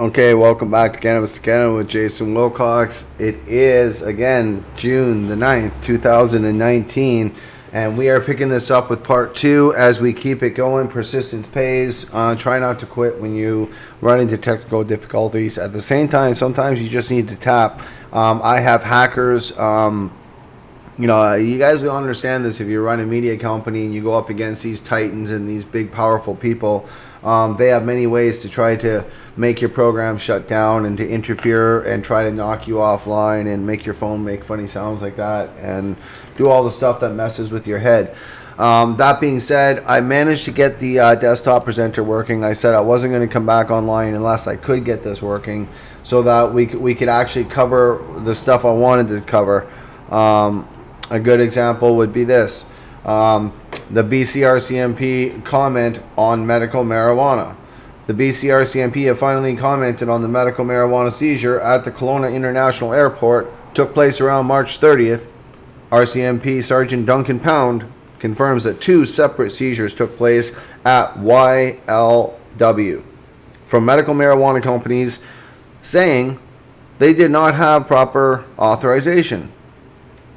Okay, welcome back to Cannabis to Canada with Jason Wilcox. It is, again, June the 9th, 2019, and we are picking this up with part 2 as we keep it going. Persistence pays. Try not to quit when you run into technical difficulties. At the same time, sometimes you just need to tap. I have hackers. You guys don't understand this. If you run a media company and you go up against these titans and these big, powerful people, they have many ways to try to make your program shut down and to interfere and try to knock you offline and make your phone make funny sounds like that and do all the stuff that messes with your head. That being said, I managed to get the desktop presenter working. I said I wasn't going to come back online unless I could get this working so that we could actually cover the stuff I wanted to cover. A good example would be this. The BC RCMP comment on medical marijuana. The BC RCMP have finally commented on the medical marijuana seizure at the Kelowna International Airport. Took place around March 30th. RCMP Sergeant Duncan Pound confirms that 2 separate seizures took place at YLW from medical marijuana companies, saying they did not have proper authorization.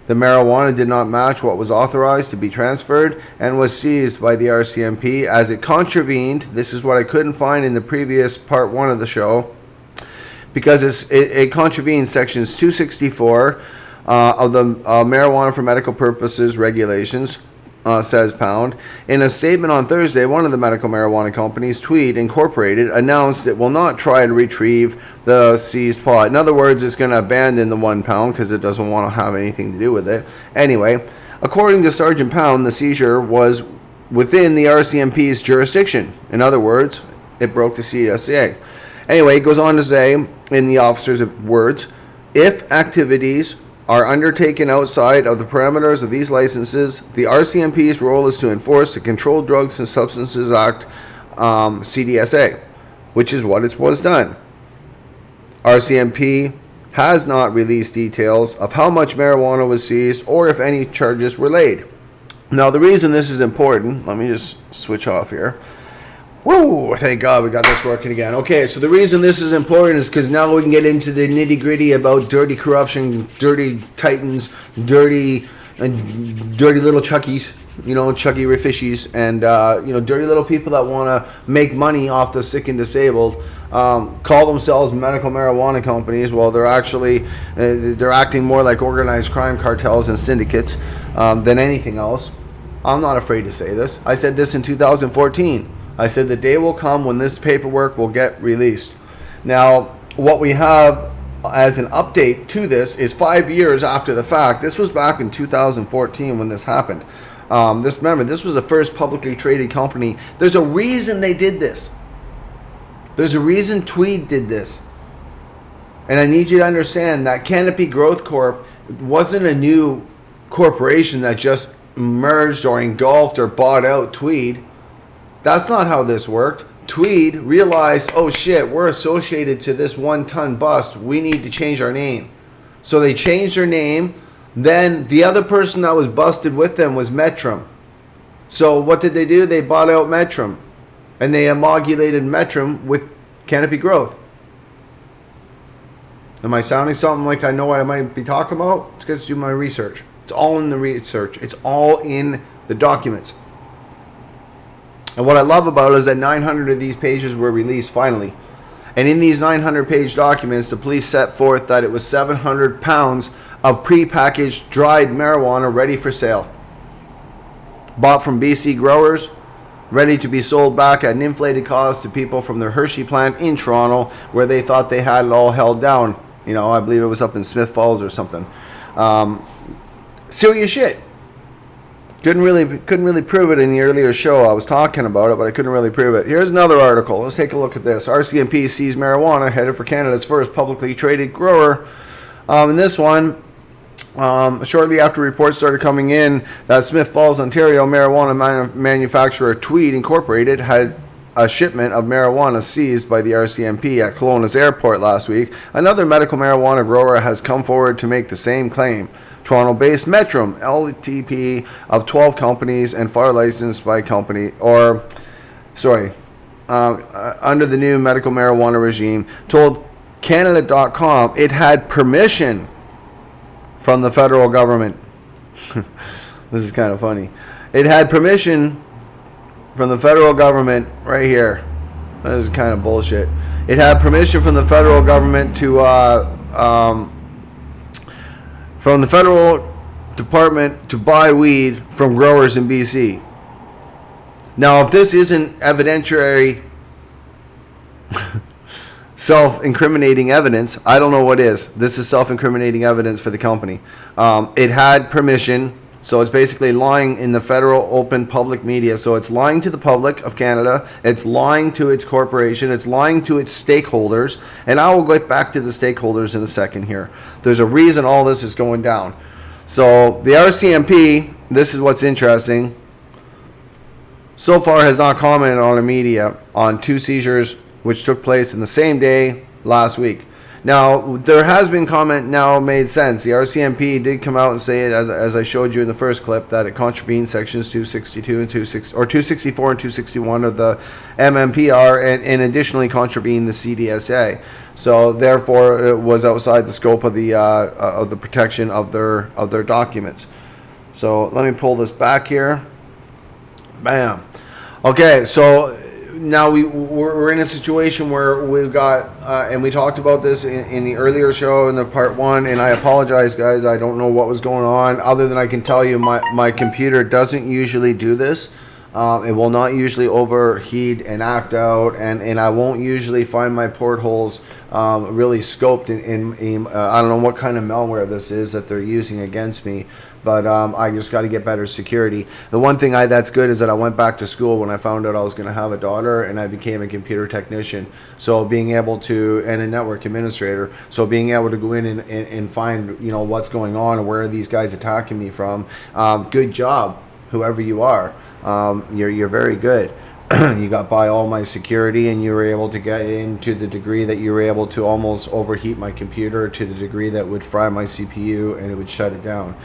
The marijuana did not match what was authorized to be transferred and was seized by the RCMP as it contravened. This is what I couldn't find in the previous part 1 of the show, because it contravened sections 264 of the marijuana for medical purposes regulations, says Pound. In a statement on Thursday, one of the medical marijuana companies, Tweed Incorporated, announced it will not try to retrieve the seized pot. In other words, it's going to abandon the 1 pound because it doesn't want to have anything to do with it. Anyway, according to Sergeant Pound, the seizure was within the RCMP's jurisdiction. In other words, it broke the CDSA. Anyway, it goes on to say, in the officer's words, if activities are undertaken outside of the parameters of these licenses, the RCMP's role is to enforce the Controlled Drugs and Substances Act, CDSA, which is what it was done. RCMP has not released details of how much marijuana was seized or if any charges were laid. Now, the reason this is important, let me just switch off here. Woo! Thank God we got this working again. Okay, so the reason this is important is because now we can get into the nitty-gritty about dirty corruption, dirty titans, dirty little Chuckies, Chucky Rifishies, and dirty little people that want to make money off the sick and disabled. Call themselves medical marijuana companies. Well, they're actually they're acting more like organized crime cartels and syndicates than anything else. I'm not afraid to say this. I said this in 2014. I said the day will come when this paperwork will get released. Now, what we have as an update to this is 5 years after the fact. This was back in 2014 when this happened. Remember, this was the first publicly traded company. There's a reason they did this. There's a reason Tweed did this. And I need you to understand that Canapy Growth Corp wasn't a new corporation that just merged or engulfed or bought out Tweed. That's not how this worked. Tweed realized, oh shit, we're associated to this 1-ton bust. We need to change our name. So they changed their name. Then the other person that was busted with them was Mettrum. So what did they do? They bought out Mettrum. And they amalgamated Mettrum with Canopy Growth. Am I sounding something like I know what I might be talking about? It's because I do my research. It's all in the research. It's all in the documents. And what I love about it is that 900 of these pages were released finally. And in these 900-page documents, the police set forth that it was 700 pounds of pre-packaged dried marijuana ready for sale. Bought from BC growers, ready to be sold back at an inflated cost to people from their Hershey plant in Toronto, where they thought they had it all held down. I believe it was up in Smith Falls or something. Serious shit. Couldn't really prove it in the earlier show. I was talking about it, but I couldn't really prove it. Here's another article. Let's take a look at this. RCMP seized marijuana, headed for Canada's first publicly traded grower. In this one, shortly after reports started coming in that Smith Falls, Ontario marijuana manufacturer Tweed Incorporated had a shipment of marijuana seized by the RCMP at Kelowna's airport last week, another medical marijuana grower has come forward to make the same claim. Toronto-based Mettrum, LTP of 12 companies and far licensed by company, under the new medical marijuana regime, told Canada.com it had permission from the federal government. This is kind of funny. It had permission from the federal government right here. That is kind of bullshit. It had permission from the federal government to, from the federal department to buy weed from growers in BC. Now, if this isn't evidentiary self-incriminating evidence, I don't know what is. This is self-incriminating evidence for the company. It had permission, so it's basically lying in the federal open public media. So it's lying to the public of Canada, it's lying to its corporation, it's lying to its stakeholders, and I will get back to the stakeholders in a second here. There's a reason all this is going down. So the RCMP, this is what's interesting, so far has not commented on the media on 2 seizures which took place in the same day last week. Now, there has been comment now made since. The RCMP did come out and say it, as I showed you in the first clip, that it contravened sections 262 and 264 and 261 of the MMPR, and additionally contravened the CDSA. So therefore, it was outside the scope of the protection of their documents. So let me pull this back here. Bam. Okay, so now we're in a situation where we've got, and we talked about this in the earlier show in the part 1, and I apologize, guys. I don't know what was going on, other than I can tell you my computer doesn't usually do this. It will not usually overheat and act out, and I won't usually find my portholes really scoped in I don't know what kind of malware this is that they're using against me, but I just got to get better security. The one thing that's good is that I went back to school when I found out I was going to have a daughter, and I became a computer technician. So being able to, and a network administrator, so being able to go in and find, you know, what's going on and where are these guys attacking me from. Good job, whoever you are. You're very good. You got by all my security, and you were able to get in to the degree that you were able to almost overheat my computer to the degree that would fry my CPU and it would shut it down.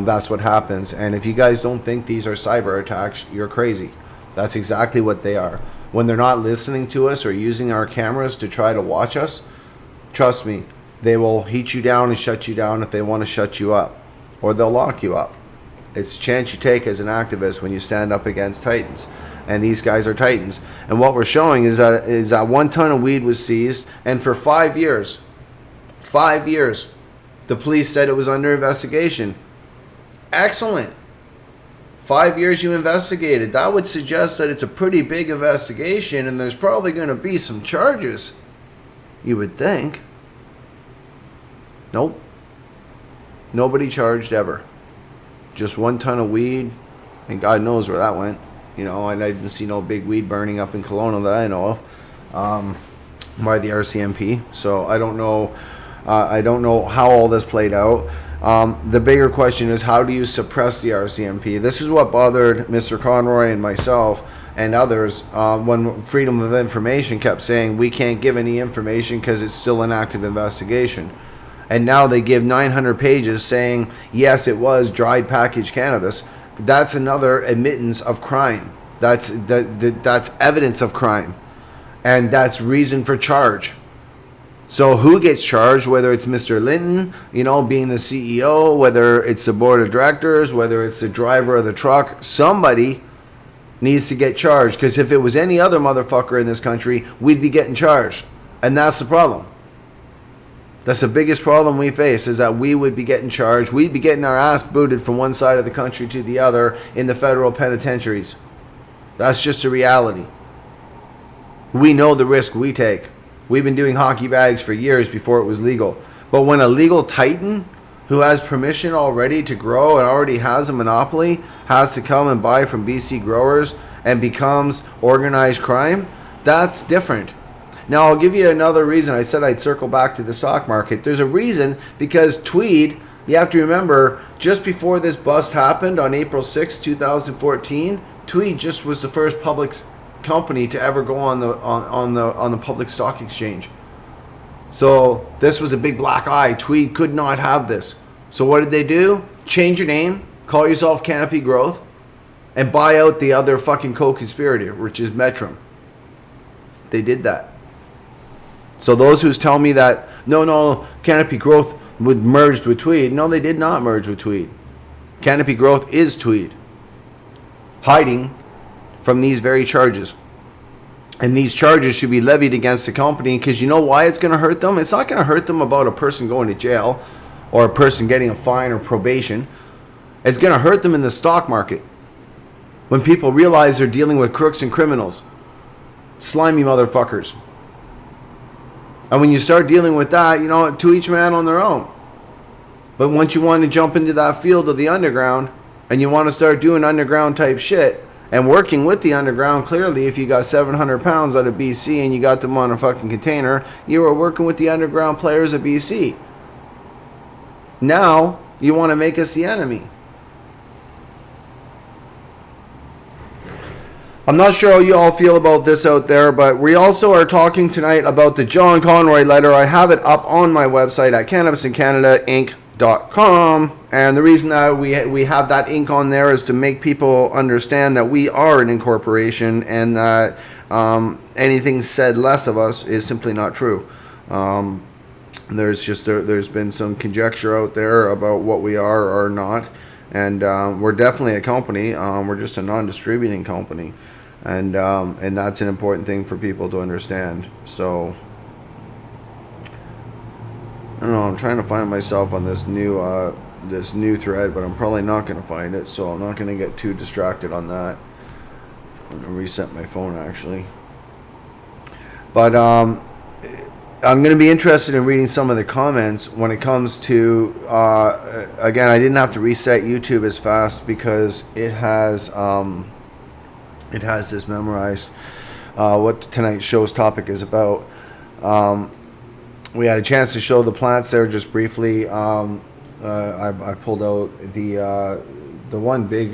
That's what happens. And if you guys don't think these are cyber attacks, you're crazy. That's exactly what they are. When they're not listening to us or using our cameras to try to watch us, trust me, they will heat you down and shut you down if they want to shut you up, or they'll lock you up. It's a chance you take as an activist when you stand up against titans. And these guys are titans. And what we're showing is that 1 ton of weed was seized, and for 5 years, the police said it was under investigation. Excellent. 5 years you investigated. That would suggest that it's a pretty big investigation, and there's probably going to be some charges, you would think. Nope. Nobody charged ever. Just 1 ton of weed, and God knows where that went. You know, I didn't see no big weed burning up in Kelowna that I know of by the RCMP. So I don't know. I don't know how all this played out. The bigger question is, how do you suppress the RCMP? This is what bothered Mr. Conroy and myself and others when Freedom of Information kept saying we can't give any information because it's still an active investigation. And now they give 900 pages saying, yes, it was dried packaged cannabis. That's another admittance of crime. That's evidence of crime. And that's reason for charge. So who gets charged, whether it's Mr. Linton, you know, being the CEO, whether it's the board of directors, whether it's the driver of the truck, somebody needs to get charged. Because if it was any other motherfucker in this country, we'd be getting charged. And that's the problem. That's the biggest problem we face, is that we would be getting charged. We'd be getting our ass booted from one side of the country to the other in the federal penitentiaries. That's just a reality. We know the risk we take. We've been doing hockey bags for years before it was legal. But when a legal titan who has permission already to grow and already has a monopoly has to come and buy from BC growers and becomes organized crime, that's different. Now, I'll give you another reason. I said I'd circle back to the stock market. There's a reason, because Tweed, you have to remember, just before this bust happened on April 6, 2014, Tweed just was the first public company to ever go on the public stock exchange. So this was a big black eye. Tweed could not have this. So what did they do? Change your name, call yourself Canapy Growth, and buy out the other fucking co-conspirator, which is Mettrum. They did that. So those who tell me that, no, Canopy Growth would merged with Tweed. No, they did not merge with Tweed. Canopy Growth is Tweed, hiding from these very charges. And these charges should be levied against the company, because you know why it's going to hurt them? It's not going to hurt them about a person going to jail or a person getting a fine or probation. It's going to hurt them in the stock market when people realize they're dealing with crooks and criminals, slimy motherfuckers. And when you start dealing with that, you know, to each man on their own. But once you want to jump into that field of the underground and you want to start doing underground type shit and working with the underground, clearly if you got 700 pounds out of BC and you got them on a fucking container, you were working with the underground players of BC. Now you want to make us the enemy. I'm not sure how you all feel about this out there, but we also are talking tonight about the John Conroy letter. I have it up on my website at cannabisincanadainc.com, and the reason that we have that ink on there is to make people understand that we are an incorporation, and that anything said less of us is simply not true. There's been some conjecture out there about what we are or not, and we're definitely a company. We're just a non-distributing company. And that's an important thing for people to understand. So, I don't know, I'm trying to find myself on this new thread, but I'm probably not going to find it, so I'm not going to get too distracted on that. I'm going to reset my phone, actually. But I'm going to be interested in reading some of the comments when it comes to, again, I didn't have to reset YouTube as fast because it has this memorized, what tonight's show's topic is about. We had a chance to show the plants there just briefly. I pulled out the one big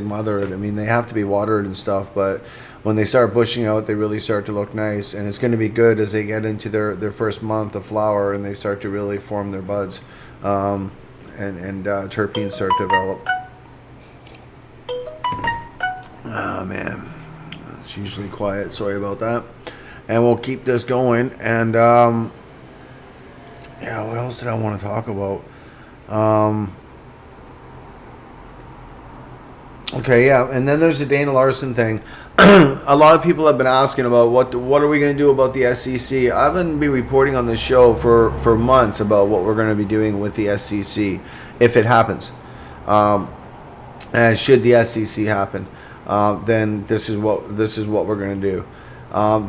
mother. I mean, they have to be watered and stuff, but when they start bushing out, they really start to look nice, and it's going to be good as they get into their first month of flower and they start to really form their buds, and terpenes start to develop. Oh man, it's usually quiet. Sorry about that. And we'll keep this going. And yeah, what else did I want to talk about? Okay, yeah, and then there's the Dana Larson thing. A lot of people have been asking about what are we going to do about the SCC. I've been reporting on this show for months about what we're going to be doing with the SCC if it happens. And should the SCC happen, then this is what we're going to do.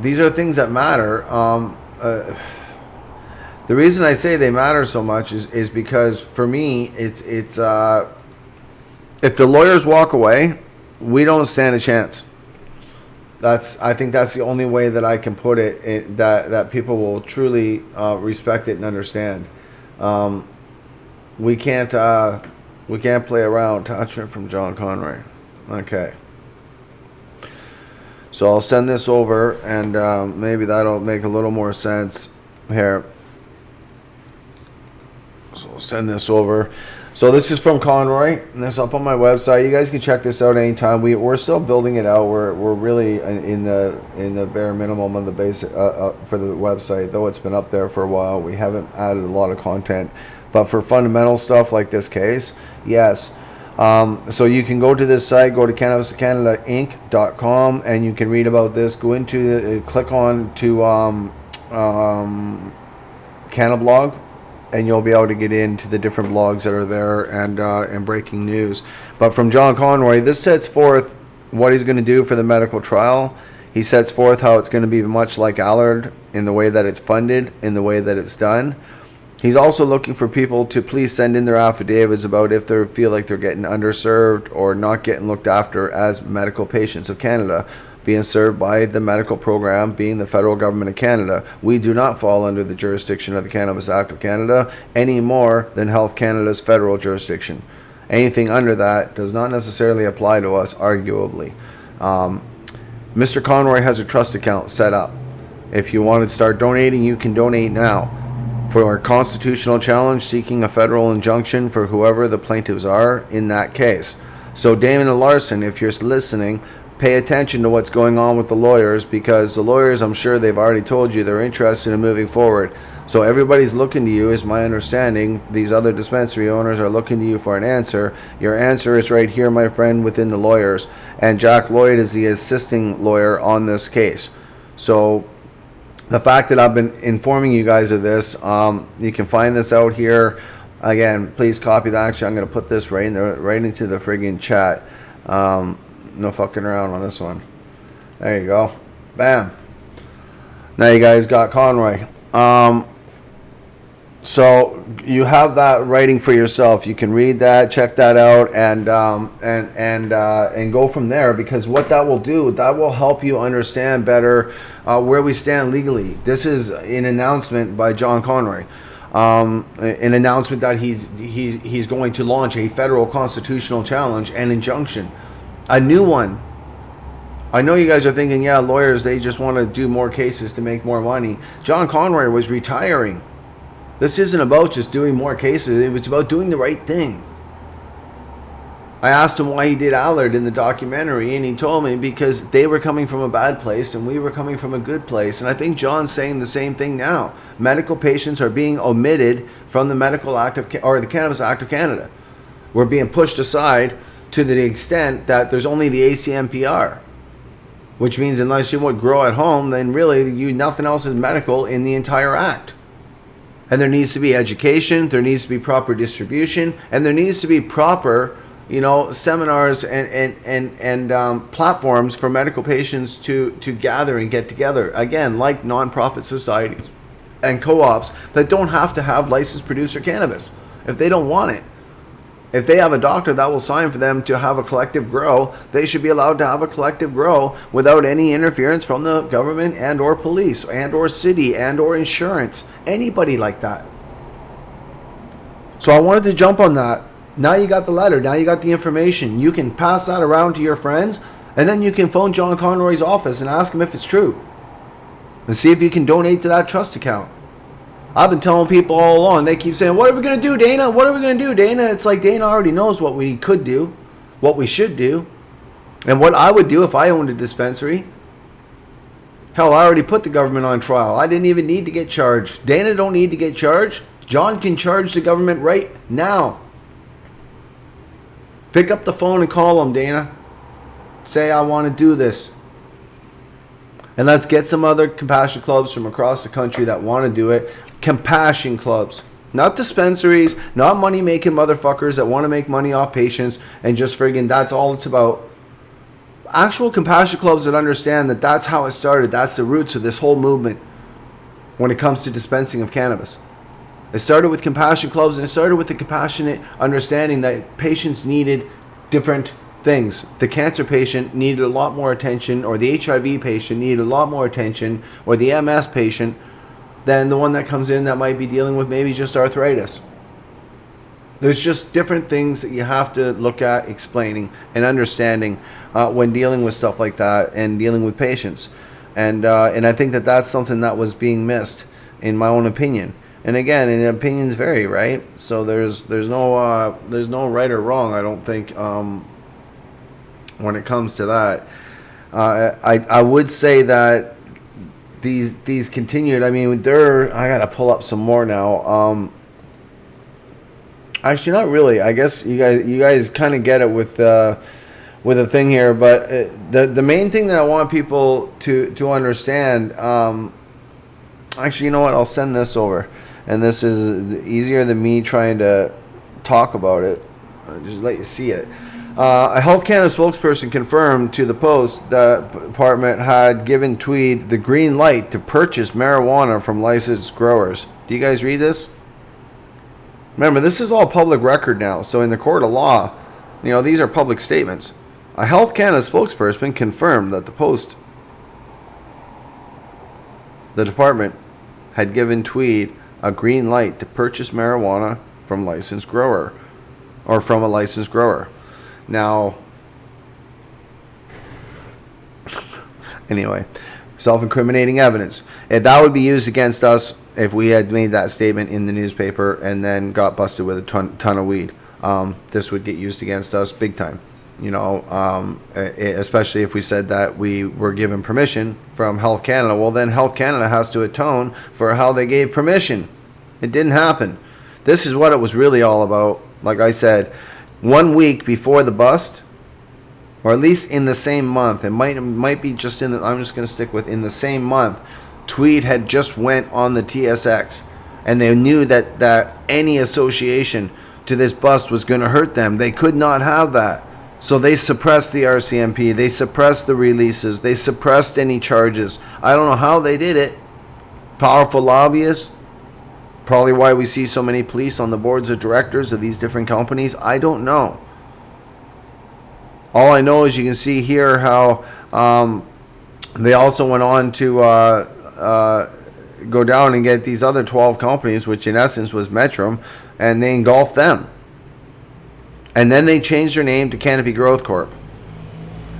These are things that matter. The reason I say they matter so much is because for me it's if the lawyers walk away, we don't stand a chance. I think that's the only way that I can put it, that people will truly respect it and understand. We can't play around. Attachment from John Conroy. Okay. So I'll send this over, and maybe that'll make a little more sense here. So we'll send this over. So this is from Conroy, and this is up on my website. You guys can check this out anytime. We're still building it out. We're really in the bare minimum of the basic for the website, though it's been up there for a while. We haven't added a lot of content, but for fundamental stuff like this case, yes. So you can go to this site, go to cannabisincanadainc.com, and you can read about this. Go into click on to Cannablog, and you'll be able to get into the different blogs that are there and breaking news. But from John Conroy, this sets forth what he's going to do for the medical trial. He sets forth how it's going to be much like Allard in the way that it's funded, in the way that it's done. He's also looking for people to please send in their affidavits about if they feel like they're getting underserved or not getting looked after as medical patients of Canada, being served by the medical program, being the federal government of Canada. We do not fall under the jurisdiction of the Cannabis Act of Canada any more than Health Canada's federal jurisdiction. Anything under that does not necessarily apply to us, arguably. Mr. Conroy has a trust account set up. If you want to start donating, you can donate now. For our constitutional challenge seeking a federal injunction for whoever the plaintiffs are in that case. So Damon Larson, if you're listening, pay attention to what's going on with the lawyers, because the lawyers, I'm sure they've already told you they're interested in moving forward. So everybody's looking to you, is my understanding. These other dispensary owners are looking to you for an answer. Your answer is right here, my friend, within the lawyers. And Jack Lloyd is the assisting lawyer on this case. So the fact that I've been informing you guys of this, you can find this out here. Again, please copy that. Actually, I'm going to put this right into the friggin' chat. No fucking around on this one. There you go. Bam. Now you guys got Conroy. So you have that writing for yourself. You can read that, check that out, and go from there. Because what that will do, that will help you understand better where we stand legally. This is an announcement by John Conroy, an announcement that he's going to launch a federal constitutional challenge and injunction, a new one. I know you guys are thinking, yeah, lawyers, they just want to do more cases to make more money. John Conroy was retiring. This isn't about just doing more cases. It was about doing the right thing. I asked him why he did Allard in the documentary, and he told me because they were coming from a bad place and we were coming from a good place. And I think John's saying the same thing now. Medical patients are being omitted from the Medical Act of, or the Cannabis Act of Canada. We're being pushed aside to the extent that there's only the ACMPR, which means unless you would grow at home, then really nothing else is medical in the entire act. And there needs to be education, there needs to be proper distribution, and there needs to be proper, seminars and platforms for medical patients to gather and get together. Again, like nonprofit societies and co-ops that don't have to have licensed producer cannabis if they don't want it. If they have a doctor that will sign for them to have a collective grow, they should be allowed to have a collective grow without any interference from the government and or police and or city and or insurance, anybody like that. So I wanted to jump on that. Now you got the letter, now you got the information. You can pass that around to your friends, and then you can phone John Conroy's office and ask him if it's true. And see if you can donate to that trust account. I've been telling people all along, they keep saying, what are we going to do, Dana? What are we going to do, Dana? It's like Dana already knows what we could do, what we should do, and what I would do if I owned a dispensary. Hell, I already put the government on trial. I didn't even need to get charged. Dana don't need to get charged. John can charge the government right now. Pick up the phone and call them, Dana. Say, I want to do this. And let's get some other compassion clubs from across the country that want to do it. Compassion clubs. Not dispensaries, not money-making motherfuckers that want to make money off patients and just friggin' that's all it's about. Actual compassion clubs that understand that that's how it started. That's the roots of this whole movement when it comes to dispensing of cannabis. It started with compassion clubs, and it started with the compassionate understanding that patients needed different things. The cancer patient needed a lot more attention, or the HIV patient needed a lot more attention, or the MS patient than the one that comes in that might be dealing with maybe just arthritis. There's just different things that you have to look at explaining and understanding when dealing with stuff like that and dealing with patients. And I think that that's something that was being missed, in my own opinion. And again, and opinions vary, right? So there's no right or wrong, I don't think, when it comes to that. I would say that these continued, I mean, I gotta pull up some more now. Actually, not really. I guess you guys kind of get it with a thing here, but the main thing that I want people to understand. Actually, you know what? I'll send this over, and this is easier than me trying to talk about it. I'll just let you see it. A Health Canada spokesperson confirmed to the Post that the department had given Tweed the green light to purchase marijuana from licensed growers. Do you guys read this? Remember, this is all public record now, so in the court of law, these are public statements. A Health Canada spokesperson confirmed that the department had given Tweed a green light to purchase marijuana from a licensed grower. Now, anyway, self-incriminating evidence. And that would be used against us if we had made that statement in the newspaper and then got busted with a ton of weed. This would get used against us big time. Especially if we said that we were given permission from Health Canada. Well, then Health Canada has to atone for how they gave permission. It didn't happen. This is what it was really all about. Like I said, 1 week before the bust, or at least in the same month, it might be just in the, I'm just going to stick with in the same month, Tweed had just went on the TSX, and they knew that any association to this bust was going to hurt them. They could not have that. So they suppressed the RCMP, they suppressed the releases, they suppressed any charges. I don't know how they did it. Powerful lobbyists. Probably why we see so many police on the boards of directors of these different companies. I don't know. All I know is you can see here how they also went on to go down and get these other 12 companies, which in essence was Mettrum, and they engulfed them. And then they changed their name to Canapy Growth Corp.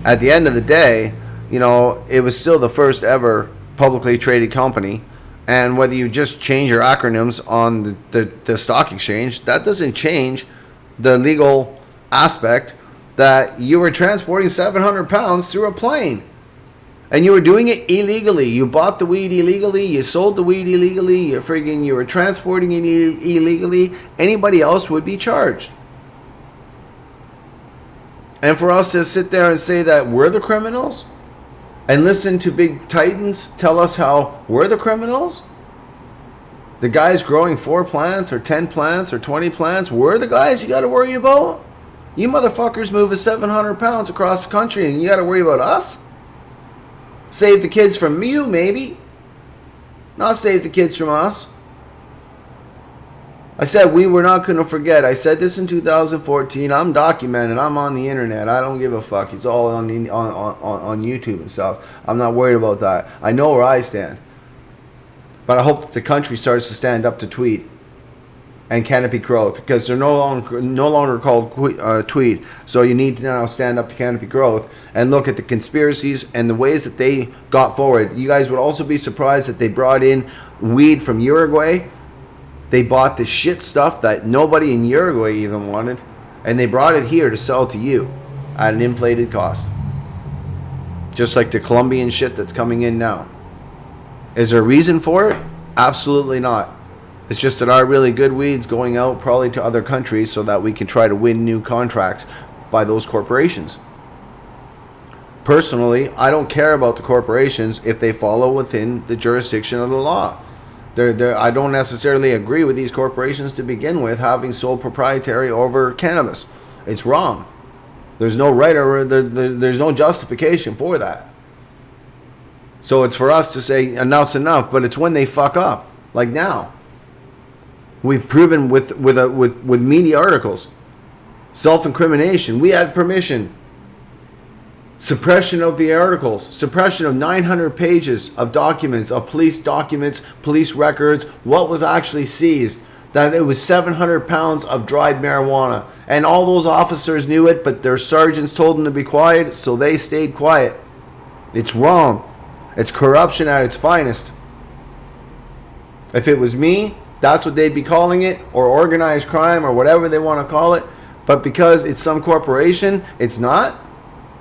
At the end of the day, it was still the first ever publicly traded company. And whether you just change your acronyms on the stock exchange, that doesn't change the legal aspect that you were transporting 700 pounds through a plane. And you were doing it illegally. You bought the weed illegally. You sold the weed illegally. You were transporting it illegally. Anybody else would be charged. And for us to sit there and say that we're the criminals and listen to big titans tell us how we're the criminals, the guys growing 4 plants or 10 plants or 20 plants, we're the guys you got to worry about. You motherfuckers moving 700 pounds across the country and you got to worry about us? Save the kids from you, maybe. Not save the kids from us. I said we were not going to forget. I said this in 2014. I'm documented. I'm on the internet. I don't give a fuck. It's all on YouTube and stuff. I'm not worried about that. I know where I stand. But I hope the country starts to stand up to Tweed and Canapy Growth, because they're no longer called Tweed. So you need to now stand up to Canapy Growth and look at the conspiracies and the ways that they got forward. You guys would also be surprised that they brought in weed from Uruguay. They bought the shit stuff that nobody in Uruguay even wanted, and they brought it here to sell to you at an inflated cost. Just like the Colombian shit that's coming in now. Is there a reason for it? Absolutely not. It's just that our really good weed's going out probably to other countries so that we can try to win new contracts by those corporations. Personally, I don't care about the corporations if they follow within the jurisdiction of the law. I don't necessarily agree with these corporations to begin with having sole proprietary over cannabis. It's wrong. There's no right or there's no justification for that. So it's for us to say enough's enough, but it's when they fuck up, like now. We've proven with media articles, self-incrimination. We had permission. Suppression of the articles, suppression of 900 pages of documents, of police documents, police records, what was actually seized, that it was 700 pounds of dried marijuana. And all those officers knew it, but their sergeants told them to be quiet, so they stayed quiet. It's wrong. It's corruption at its finest. If it was me, that's what they'd be calling it, or organized crime, or whatever they want to call it. But because it's some corporation, it's not.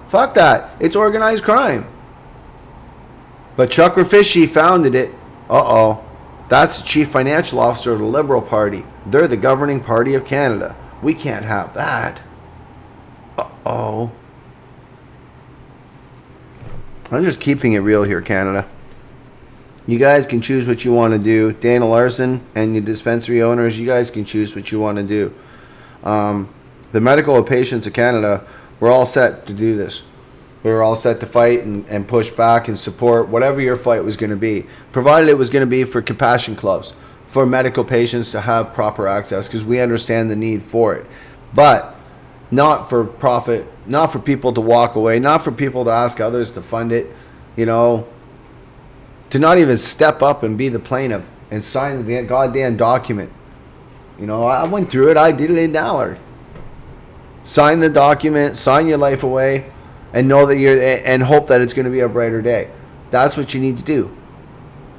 Fuck that. It's organized crime. But Chuck Fishy founded it. Uh-oh. That's the chief financial officer of the Liberal Party. They're the governing party of Canada. We can't have that. Uh-oh. I'm just keeping it real here, Canada. You guys can choose what you want to do. Dana Larson and your dispensary owners, you guys can choose what you want to do. The medical patients of Canada, we're all set to do this. We were all set to fight and push back and support whatever your fight was going to be, provided it was going to be for compassion clubs, for medical patients to have proper access, because we understand the need for it. But not for profit, not for people to walk away, not for people to ask others to fund it, to not even step up and be the plaintiff and sign the goddamn document. I went through it. I did it in Allard. Sign the document, sign your life away, and know that and hope that it's going to be a brighter day. That's what you need to do.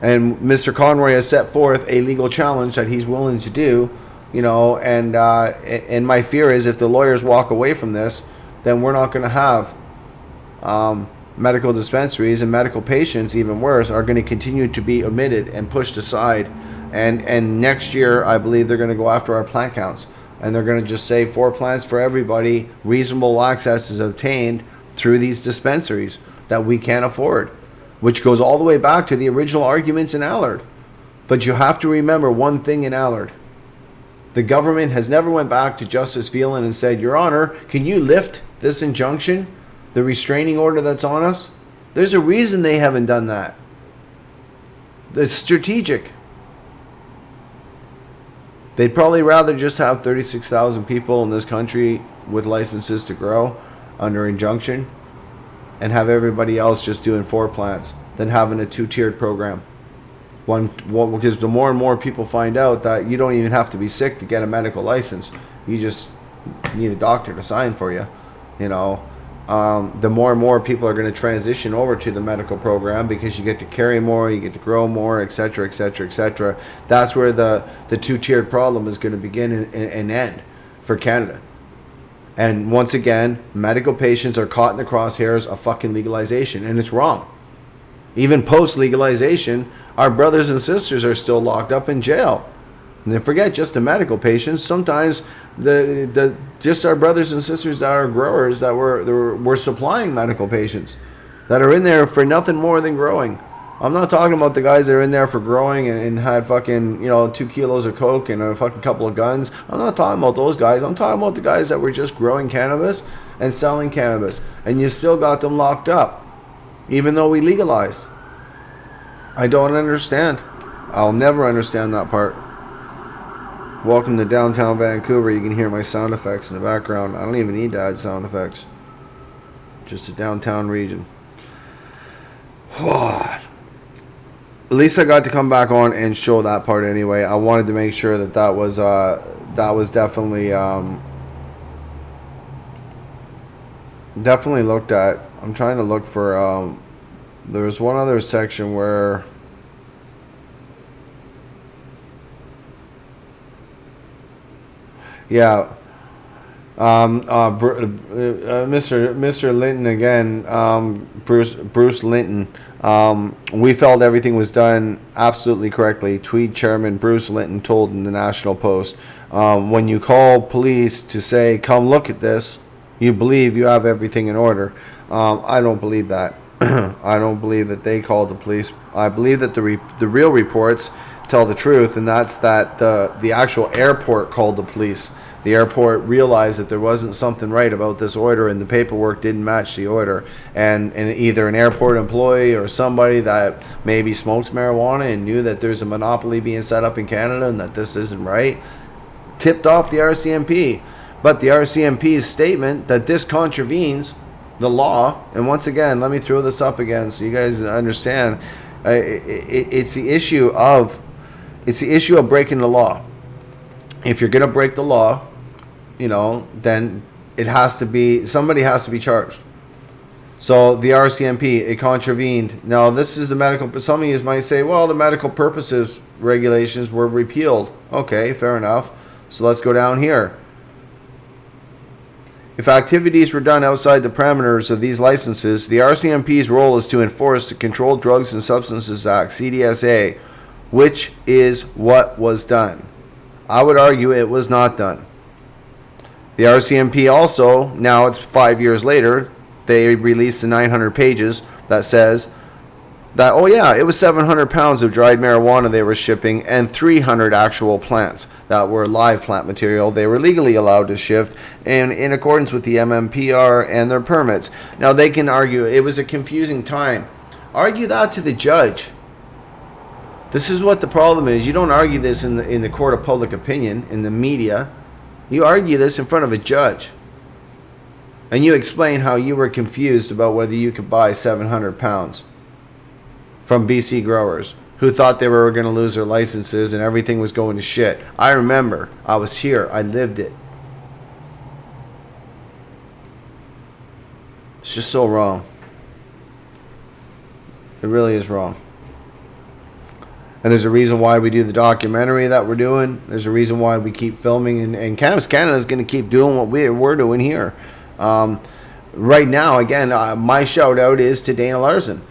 And Mr. Conroy has set forth a legal challenge that he's willing to do, and my fear is if the lawyers walk away from this, then we're not going to have medical dispensaries, and medical patients, even worse, are going to continue to be omitted and pushed aside. And next year, I believe they're going to go after our plant counts, and they're going to just say 4 plants for everybody. Reasonable access is obtained through these dispensaries that we can't afford, which goes all the way back to the original arguments in Allard. But you have to remember one thing in Allard. The government has never went back to Justice Phelan and said, Your Honor, can you lift this injunction, the restraining order that's on us? There's a reason they haven't done that. It's strategic. They'd probably rather just have 36,000 people in this country with licenses to grow under injunction and have everybody else just doing 4 plants than having a 2-tiered program. Because the more and more people find out that you don't even have to be sick to get a medical license, you just need a doctor to sign for you, you know. The more and more people are going to transition over to the medical program because you get to carry more, you get to grow more, etc., etc., etc. That's where the 2-tiered problem is going to begin and end for Canada. And once again, medical patients are caught in the crosshairs of fucking legalization, and it's wrong. Even post-legalization, our brothers and sisters are still locked up in jail. And then forget just the medical patients. Sometimes just our brothers and sisters that are growers that we're supplying medical patients that are in there for nothing more than growing. I'm not talking about the guys that are in there for growing and had fucking, 2 kilos of coke and a fucking couple of guns. I'm not talking about those guys. I'm talking about the guys that were just growing cannabis and selling cannabis. And you still got them locked up, even though we legalized. I don't understand. I'll never understand that part. Welcome to downtown Vancouver. You can hear my sound effects in the background. I don't even need to add sound effects. Just a downtown region. At least I got to come back on and show that part anyway. I wanted to make sure that was definitely definitely looked at. I'm trying to look for there's one other section where Mr. Linton again, Bruce Linton. We felt everything was done absolutely correctly. Tweed chairman Bruce Linton told in the National Post, when you call police to say, come look at this, you believe you have everything in order. I don't believe that. I don't believe that they called the police. I believe that the real reports tell the truth, and that's that the actual airport called the police. The airport realized that there wasn't something right about this order, and the paperwork didn't match the order. And either an airport employee or somebody that maybe smokes marijuana and knew that there's a monopoly being set up in Canada and that this isn't right, tipped off the RCMP. But the RCMP's statement that this contravenes the law, and once again, let me throw this up again so you guys understand, it's the issue of breaking the law. If you're gonna break the law, then somebody has to be charged. So the RCMP, it contravened. Now this is the medical. Some of you might say, well, the medical purposes regulations were repealed. Okay, fair enough. So let's go down here. If activities were done outside the parameters of these licenses, the RCMP's role is to enforce the Controlled Drugs and Substances Act, CDSA, which is what was done. I would argue it was not done. The RCMP also, now it's 5 years later, they released the 900 pages that says that, oh yeah, it was 700 pounds of dried marijuana they were shipping and 300 actual plants that were live plant material they were legally allowed to ship and in accordance with the MMPR and their permits. Now they can argue it was a confusing time. Argue that to the judge. This is what the problem is. You don't argue this in the court of public opinion, in the media. You argue this in front of a judge. And you explain how you were confused about whether you could buy 700 pounds from BC growers who thought they were going to lose their licenses and everything was going to shit. I remember. I was here. I lived it. It's just so wrong. It really is wrong. And there's a reason why we do the documentary that we're doing. There's a reason why we keep filming. And Cannabis Canada is going to keep doing what we're doing here. Right now, again, my shout out is to Dana Larson.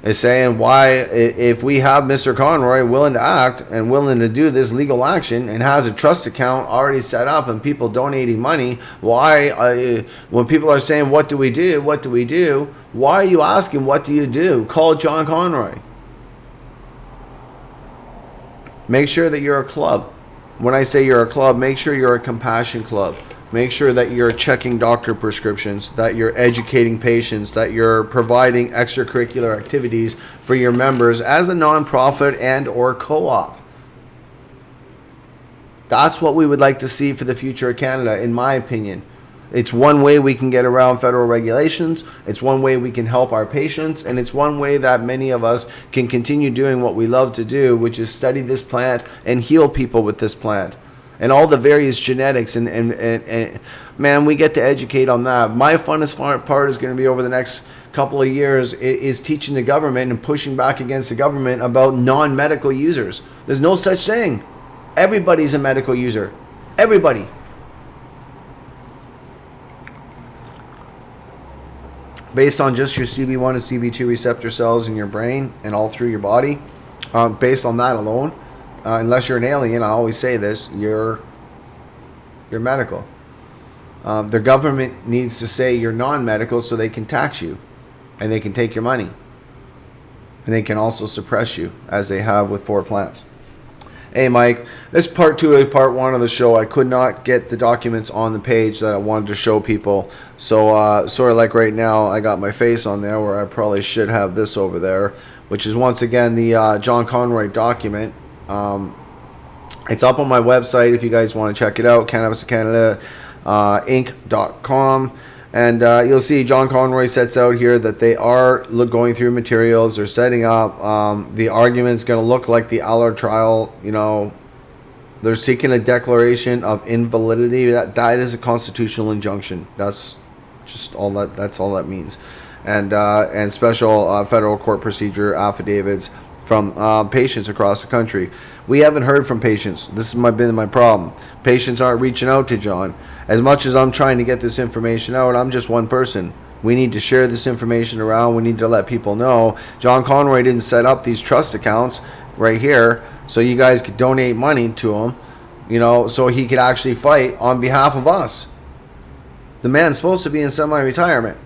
Is saying why, if we have Mr. Conroy willing to act and willing to do this legal action and has a trust account already set up and people donating money, why, when people are saying, what do we do? What do we do? Why are you asking, what do you do? Call John Conroy. Make sure that you're a club. When I say you're a club, make sure you're a compassion club. Make sure that you're checking doctor prescriptions, that you're educating patients, that you're providing extracurricular activities for your members as a nonprofit and or co-op. That's what we would like to see for the future of Canada, in my opinion. It's one way we can get around federal regulations. It's one way we can help our patients. And it's one way that many of us can continue doing what we love to do, which is study this plant and heal people with this plant. And all the various genetics and man, we get to educate on that. My funnest part is going to be over the next couple of years is teaching the government and pushing back against the government about non-medical users. There's no such thing. Everybody's a medical user. Everybody. Based on just your CB1 and CB2 receptor cells in your brain and all through your body, based on that alone, unless you're an alien, I always say this, you're medical. The government needs to say you're non-medical so they can tax you and they can take your money. And they can also suppress you, as they have with 4 plants. Hey Mike, this is part 2 of part 1 of the show. I could not get the documents on the page that I wanted to show people. So sort of like right now, I got my face on there where I probably should have this over there, which is once again the John Conroy document. It's up on my website if you guys want to check it out, CannabisCanada.com. And you'll see John Conroy sets out here that they are going through materials. They're setting up. The argument's going to look like the Allard trial. You know, they're seeking a declaration of invalidity. That is a constitutional injunction. That's just all that. That's all that means. And special federal court procedure affidavits from patients across the country. We haven't heard from patients. This has been my problem. Patients aren't reaching out to John. As much as I'm trying to get this information out, I'm just one person. We need to share this information around. We need to let people know. John Conroy didn't set up these trust accounts right here so you guys could donate money to him, you know, so he could actually fight on behalf of us. The man's supposed to be in semi-retirement.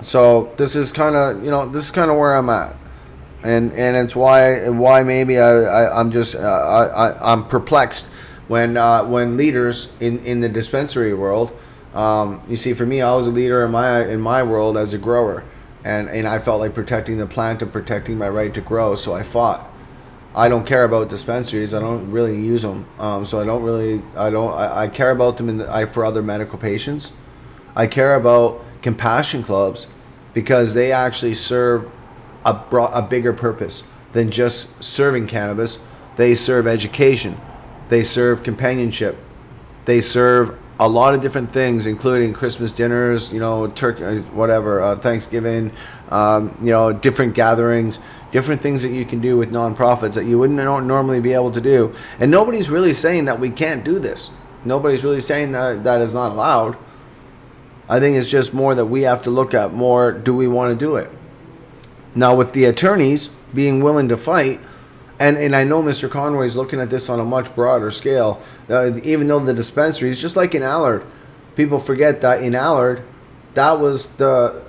So this is kind of, you know, this is kind of where I'm at. And it's why maybe I'm perplexed when leaders in the dispensary world, you see, for me, I was a leader in my world as a grower, and I felt like protecting the plant and protecting my right to grow, so I fought. I don't care about dispensaries. I don't really use them, so I care about them for other medical patients. I care about compassion clubs because they actually serve a bigger purpose than just serving cannabis. They serve education. They serve companionship. They serve a lot of different things, including Christmas dinners, you know, turkey, whatever, Thanksgiving, you know, different gatherings, different things that you can do with nonprofits that you wouldn't normally be able to do. And nobody's really saying that we can't do this. Nobody's really saying that is not allowed. I think it's just more that we have to look at more, do we want to do it? Now, with the attorneys being willing to fight, and I know Mr. Conroy is looking at this on a much broader scale, even though the dispensaries, just like in Allard, people forget that in Allard, that was the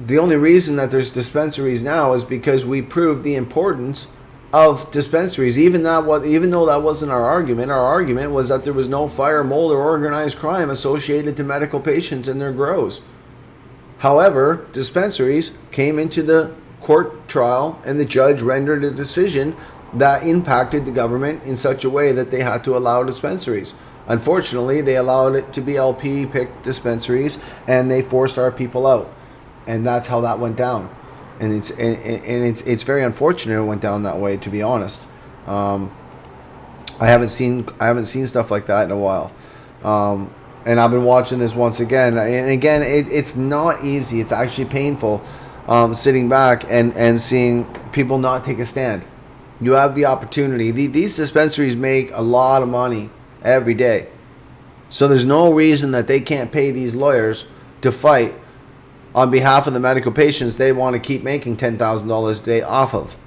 only reason that there's dispensaries now is because we proved the importance of dispensaries. Even though that wasn't our argument was that there was no fire, mold, or organized crime associated to medical patients and their grows. However, dispensaries came into the court trial and the judge rendered a decision that impacted the government in such a way that they had to allow dispensaries. Unfortunately, they allowed it to be LP picked dispensaries and they forced our people out. And that's how that went down. And it's very unfortunate it went down that way, to be honest. I haven't seen stuff like that in a while. And I've been watching this once again. And again, it's not easy. It's actually painful sitting back and seeing people not take a stand. You have the opportunity. These dispensaries make a lot of money every day. So there's no reason that they can't pay these lawyers to fight on behalf of the medical patients they want to keep making $10,000 a day off of.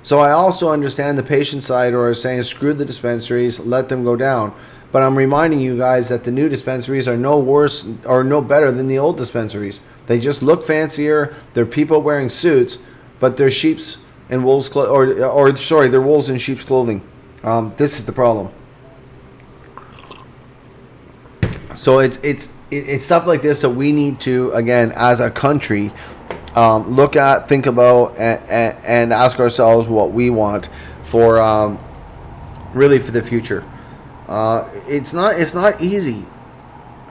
So I also understand the patient side, or saying screw the dispensaries, let them go down. But I'm reminding you guys that the new dispensaries are no worse or no better than the old dispensaries. They just look fancier. They're people wearing suits, but they're sheep's and wolves, they're wolves in sheep's clothing. This is the problem. So it's stuff like this that we need to, again, as a country, look at, think about, and ask ourselves what we want for, really, for the future. It's not easy.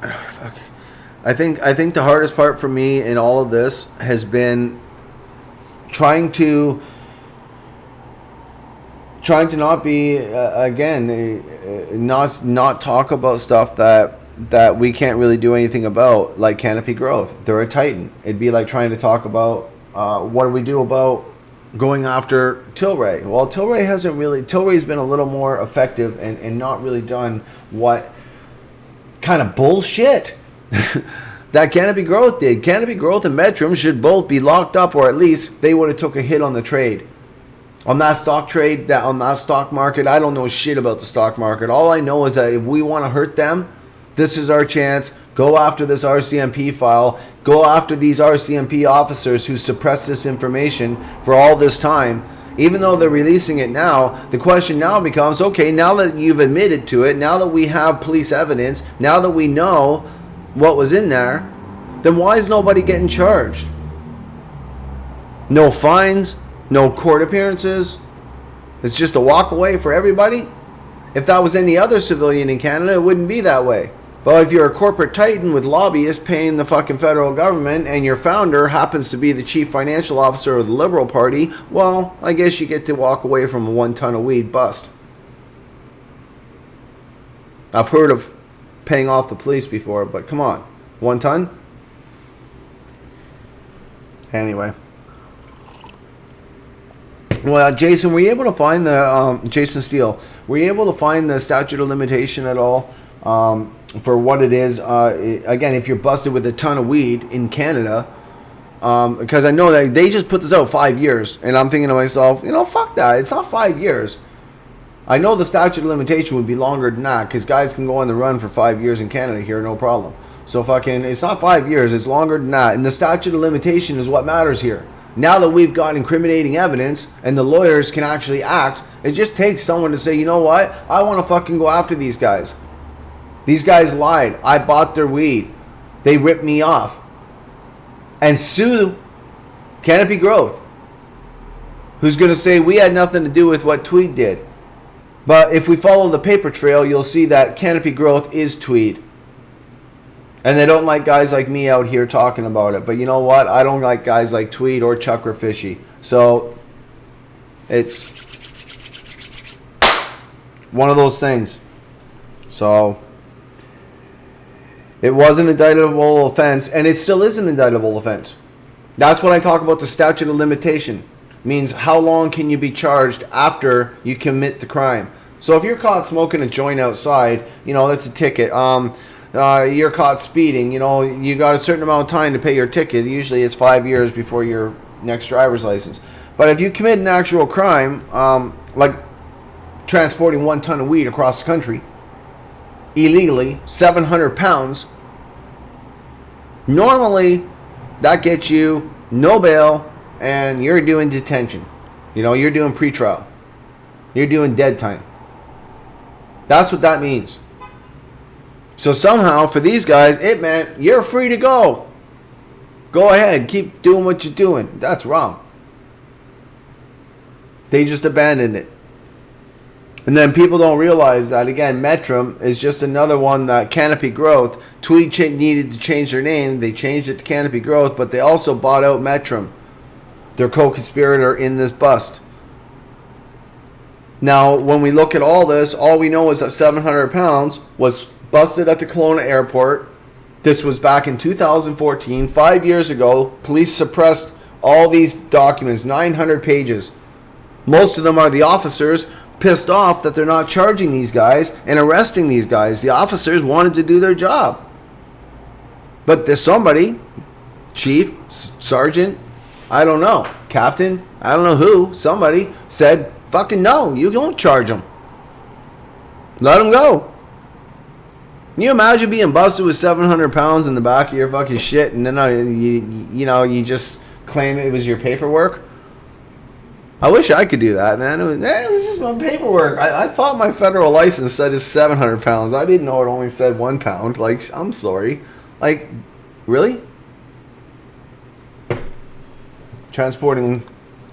I think the hardest part for me in all of this has been trying to not be not talk about stuff that we can't really do anything about, like Canopy Growth. They're a titan. It'd be like trying to talk about what do we do about going after Tilray. Well, Tilray's been a little more effective and not really done what kind of bullshit that Canopy Growth did. Canopy Growth and Mettrum should both be locked up, or at least they would have took a hit on the trade. On that stock trade, on that stock market, I don't know shit about the stock market. All I know is that if we want to hurt them, this is our chance. Go after this RCMP file. Go after these RCMP officers who suppressed this information for all this time. Even though they're releasing it now, the question now becomes, okay, now that you've admitted to it, now that we have police evidence, now that we know what was in there, then why is nobody getting charged? No fines, no court appearances. It's just a walk away for everybody. If that was any other civilian in Canada, it wouldn't be that way. But if you're a corporate titan with lobbyists paying the fucking federal government, and your founder happens to be the chief financial officer of the Liberal Party, well, I guess you get to walk away from a 1 ton of weed bust. I've heard of paying off the police before, but come on, 1 ton? Anyway. Well, Jason, were you able to find the, Jason Steele, were you able to find the statute of limitation at all? For what it is, again, if you're busted with a ton of weed in Canada, because I know that they just put this out 5 years, and I'm thinking to myself, fuck that, it's not 5 years. I know the statute of limitation would be longer than that, because guys can go on the run for 5 years in Canada here, no problem. So it's not 5 years, it's longer than that, and the statute of limitation is what matters here. Now that we've got incriminating evidence, and the lawyers can actually act, it just takes someone to say, you know what, I want to fucking go after these guys. These guys lied. I bought their weed. They ripped me off. And sue Canopy Growth, who's going to say we had nothing to do with what Tweed did. But if we follow the paper trail, you'll see that Canopy Growth is Tweed. And they don't like guys like me out here talking about it. But you know what? I don't like guys like Tweed or Chuck or Fishy. So it's one of those things. So it was an indictable offense, and it still is an indictable offense. That's when I talk about the statute of limitation. It means how long can you be charged after you commit the crime. So if you're caught smoking a joint outside, that's a ticket. You're caught speeding, you got a certain amount of time to pay your ticket. Usually it's 5 years before your next driver's license. But if you commit an actual crime, like transporting 1 ton of weed across the country, illegally, 700 pounds, normally that gets you no bail and you're doing detention. You're doing pretrial. You're doing dead time. That's what that means. So somehow for these guys, it meant you're free to go. Go ahead, keep doing what you're doing. That's wrong. They just abandoned it. And then people don't realize that, again, Mettrum is just another one that Canopy Growth, Tweed needed to change their name. They changed it to Canopy Growth, but they also bought out Mettrum, their co-conspirator in this bust. Now, when we look at all this, all we know is that 700 pounds was busted at the Kelowna airport. This was back in 2014, 5 years ago. Police suppressed all these documents, 900 pages. Most of them are the officers pissed off that they're not charging these guys and arresting these guys. The officers wanted to do their job. But there's somebody, chief, sergeant, I don't know, captain, I don't know who, somebody said, fucking no, you don't charge them. Let them go. Can you imagine being busted with 700 pounds in the back of your fucking shit, and then you just claim it was your paperwork? I wish I could do that, man. It was just my paperwork. I thought my federal license said it's 700 pounds. I didn't know it only said 1 pound. Like, I'm sorry. Like, really? Transporting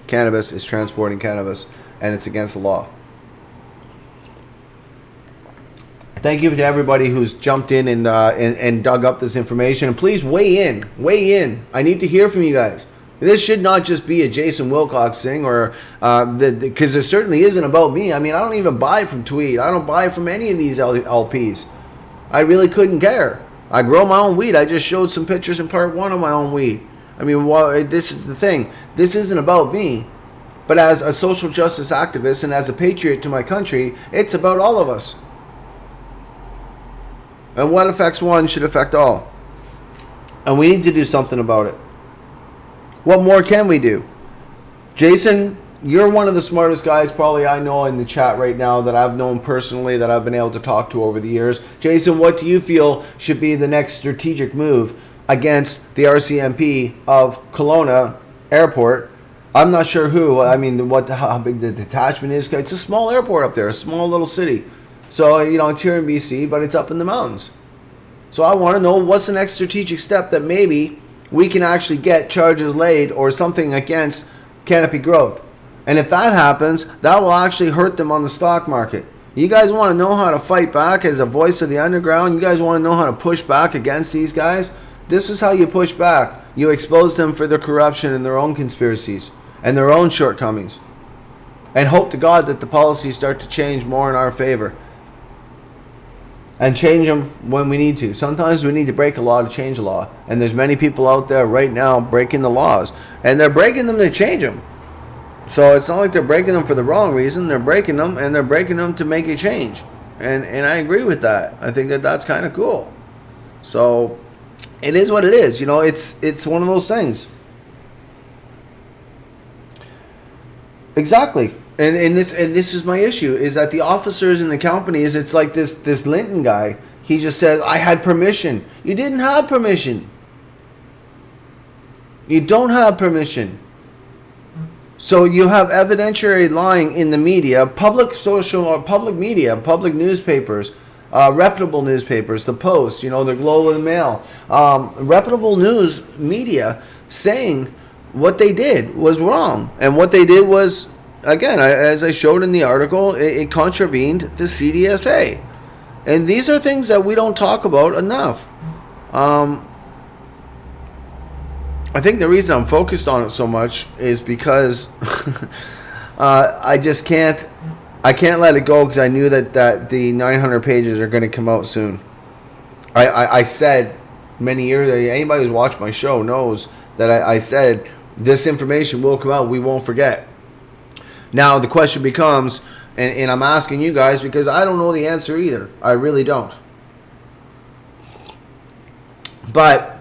cannabis is transporting cannabis, and it's against the law. Thank you to everybody who's jumped in and dug up this information. And please weigh in. Weigh in. I need to hear from you guys. This should not just be a Jason Wilcox thing, or because it certainly isn't about me. I mean, I don't even buy from Tweed. I don't buy from any of these LPs. I really couldn't care. I grow my own weed. I just showed some pictures in part 1 of my own weed. I mean, this is the thing. This isn't about me. But as a social justice activist and as a patriot to my country, it's about all of us. And what affects one should affect all. And we need to do something about it. What more can we do? Jason, you're one of the smartest guys probably I know in the chat right now that I've known personally, that I've been able to talk to over the years. Jason, what do you feel should be the next strategic move against the RCMP of Kelowna Airport? I'm not sure who. I mean, how big the detachment is. It's a small airport up there, a small little city. So, it's here in BC, but it's up in the mountains. So I want to know what's the next strategic step that maybe we can actually get charges laid or something against Canapy Growth. And if that happens, that will actually hurt them on the stock market. You guys want to know how to fight back as a voice of the underground? You guys want to know how to push back against these guys? This is how you push back. You expose them for their corruption and their own conspiracies and their own shortcomings. And hope to God that the policies start to change more in our favor. And change them when we need to. Sometimes we need to break a law to change a law. And there's many people out there right now breaking the laws. And they're breaking them to change them. So it's not like they're breaking them for the wrong reason. They're breaking them, and they're breaking them to make a change. And I agree with that. I think that that's kind of cool. So it is what it is. It's one of those things. Exactly. And this is my issue, is that the officers in the companies, it's like this Linton guy. He just says, I had permission. You didn't have permission. You don't have permission. So you have evidentiary lying in the media, public media, public newspapers, reputable newspapers, the Post, the Globe and Mail, reputable news media saying what they did was wrong. And what they did was, again, as I showed in the article, it contravened the CDSA. And these are things that we don't talk about enough. I think the reason I'm focused on it so much is because I can't let it go, because I knew that the 900 pages are going to come out soon. I said many years ago, anybody who's watched my show knows that I said this information will come out, we won't forget. Now the question becomes, and I'm asking you guys because I don't know the answer either. I really don't. But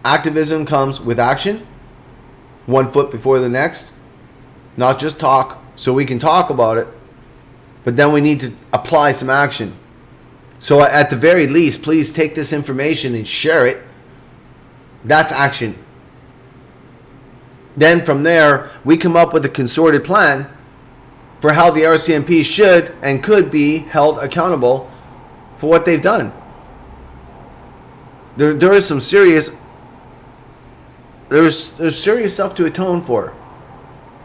activism comes with action, 1 foot before the next, not just talk. So we can talk about it, but then we need to apply some action. So at the very least, please take this information and share it. That's action. Then from there, we come up with a concerted plan for how the RCMP should and could be held accountable for what they've done. There is some serious, there's serious stuff to atone for.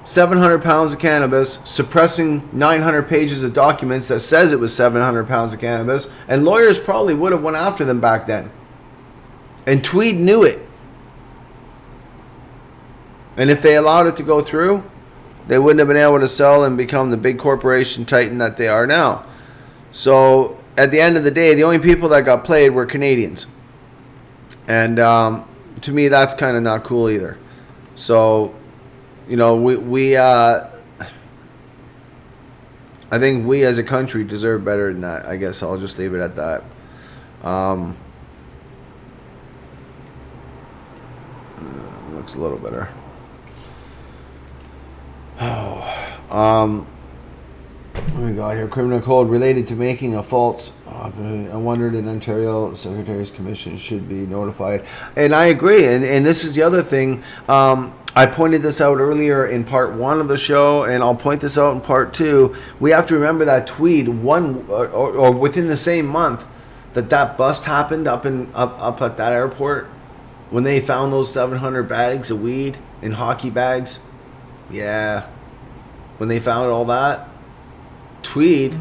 700 pounds of cannabis, suppressing 900 pages of documents that says it was 700 pounds of cannabis, and lawyers probably would have went after them back then. And Tweed knew it. And if they allowed it to go through, they wouldn't have been able to sell and become the big corporation titan that they are now. So at the end of the day, the only people that got played were Canadians. And to me, that's kind of not cool either. So, I think we as a country deserve better than that. I guess I'll just leave it at that. looks a little better. What we got here? Criminal code related to making a false. I wondered in Ontario, Secretary's Commission should be notified. And I agree. And this is the other thing. I pointed this out earlier in part 1 of the show, and I'll point this out in part 2. We have to remember that Tweed, or within the same month, that bust happened up at that airport when they found those 700 bags of weed in hockey bags. Yeah. When they found all that, Tweed,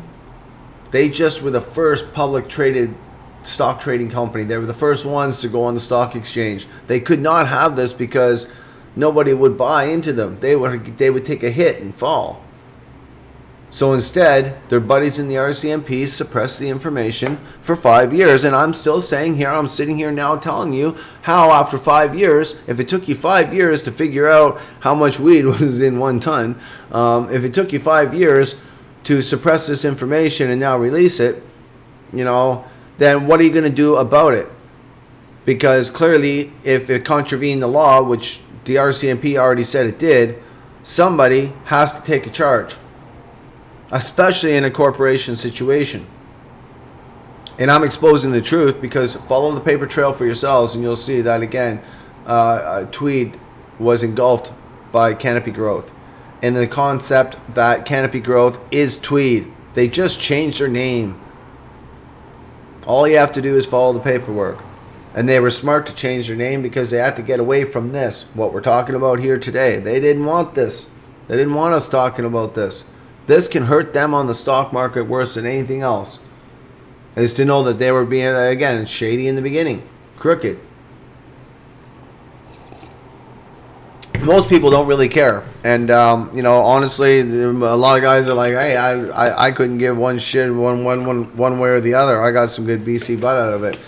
they just were the first public traded stock trading company. They were the first ones to go on the stock exchange. They could not have this because nobody would buy into them. They would take a hit and fall. So instead, their buddies in the RCMP suppressed the information for 5 years. And I'm still saying here, I'm sitting here now telling you how after 5 years, if it took you 5 years to figure out how much weed was in 1 ton, if it took you 5 years to suppress this information and now release it, then what are you going to do about it? Because clearly, if it contravened the law, which the RCMP already said it did, somebody has to take a charge, especially in a corporation situation. And I'm exposing the truth because follow the paper trail for yourselves and you'll see that again, Tweed was engulfed by Canopy Growth. And the concept that Canopy Growth is Tweed. They just changed their name. All you have to do is follow the paperwork. And they were smart to change their name because they had to get away from this, what we're talking about here today. They didn't want this. They didn't want us talking about this. This can hurt them on the stock market worse than anything else. Is to know that they were being, again, shady in the beginning. Crooked. Most people don't really care. And, honestly, a lot of guys are like, hey, I couldn't give one shit one way or the other. I got some good BC butt out of it.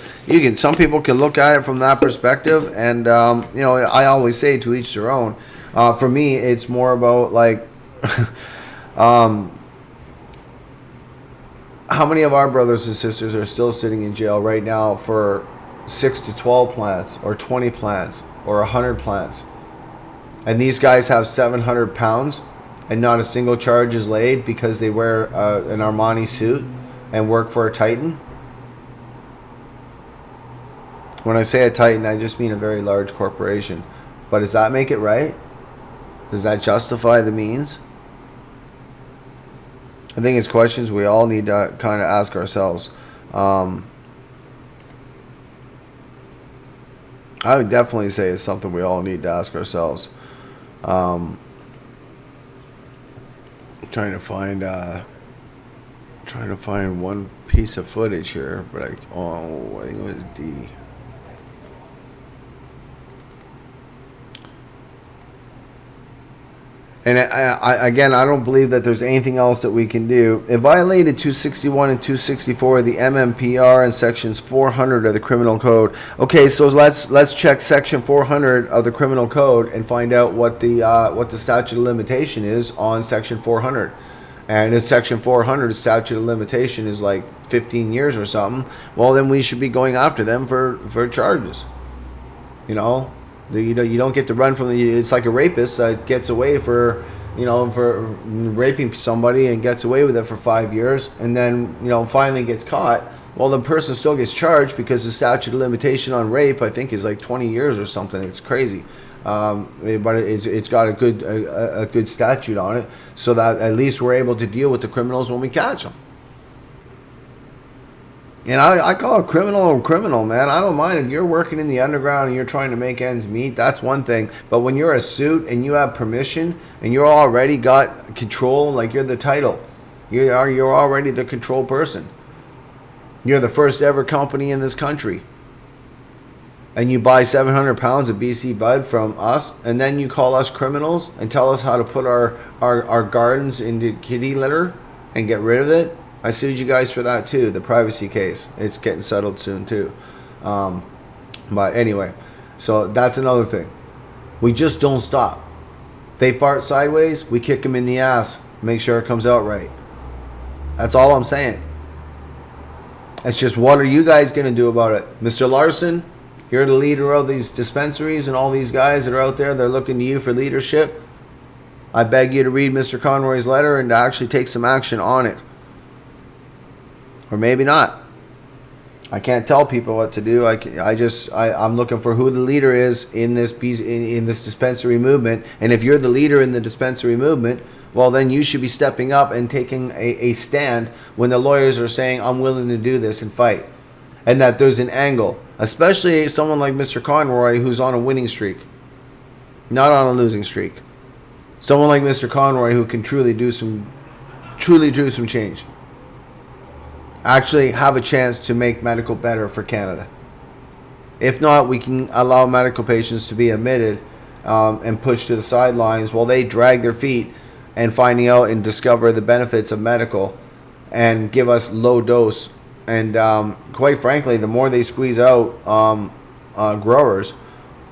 Some people can look at it from that perspective. And, I always say to each their own. For me, it's more about like, how many of our brothers and sisters are still sitting in jail right now for 6 to 12 plants or 20 plants or 100 plants? And these guys have 700 pounds and not a single charge is laid because they wear an Armani suit and work for a Titan. When I say a Titan, I just mean a very large corporation. But does that make it right? Does that justify the means? I think it's questions we all need to kind of ask ourselves. I would definitely say it's something we all need to ask ourselves. Trying to find one piece of footage here, but I think it was D. And I don't believe that there's anything else that we can do. It violated 261 and 264 of the MMPR and sections 400 of the criminal code. Okay, so let's check section 400 of the criminal code and find out what the statute of limitation is on section 400. And if section 400 statute of limitation is like 15 years or something, well then we should be going after them for charges. You don't get to run from it's like a rapist that gets away for raping somebody and gets away with it for 5 years and then finally gets caught. Well, the person still gets charged because the statute of limitation on rape I think is like 20 years or something. It's crazy, but it's got a good statute on it so that at least we're able to deal with the criminals when we catch them. And I call a criminal, man. I don't mind if you're working in the underground and you're trying to make ends meet. That's one thing. But when you're a suit and you have permission and you're already got control, like you're the title, you're already the control person. You're the first ever company in this country. And you buy 700 pounds of BC bud from us, and then you call us criminals and tell us how to put our gardens into kitty litter and get rid of it. I sued you guys for that too, the privacy case. It's getting settled soon too. But anyway, so that's another thing. We just don't stop. They fart sideways, we kick them in the ass, make sure it comes out right. That's all I'm saying. It's just, what are you guys going to do about it? Mr. Larson, You're the leader of these dispensaries and all these guys that are out there. They're looking to you for leadership. I beg you to read Mr. Conroy's letter and to actually take some action on it. Or maybe not. I can't tell people what to do. I'm looking for who the leader is in this dispensary movement. And if you're the leader in the dispensary movement, well, then you should be stepping up and taking a stand when the lawyers are saying, I'm willing to do this and fight. And that there's an angle, especially someone like Mr. Conroy, who's on a winning streak, not on a losing streak. Someone like Mr. Conroy who can truly do some change. Actually have a chance to make medical better for Canada. If not, we can allow medical patients to be admitted and pushed to the sidelines while they drag their feet and finding out and discover the benefits of medical and give us low dose. And quite frankly, the more they squeeze out growers,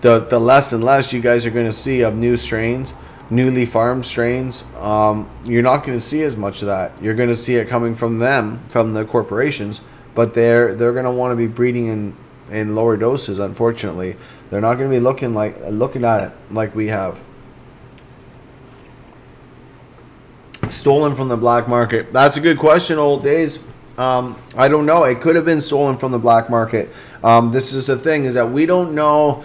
the less and less you guys are going to see of new strains, newly farmed strains. You're not going to see as much of that. You're going to see it coming from them, from the corporations, but they're going to want to be breeding in lower doses. Unfortunately, they're not going to be looking at it like we have. Stolen from the black market. That's a good question, old days. I don't know. It could have been stolen from the black market. This is the thing, is that we don't know.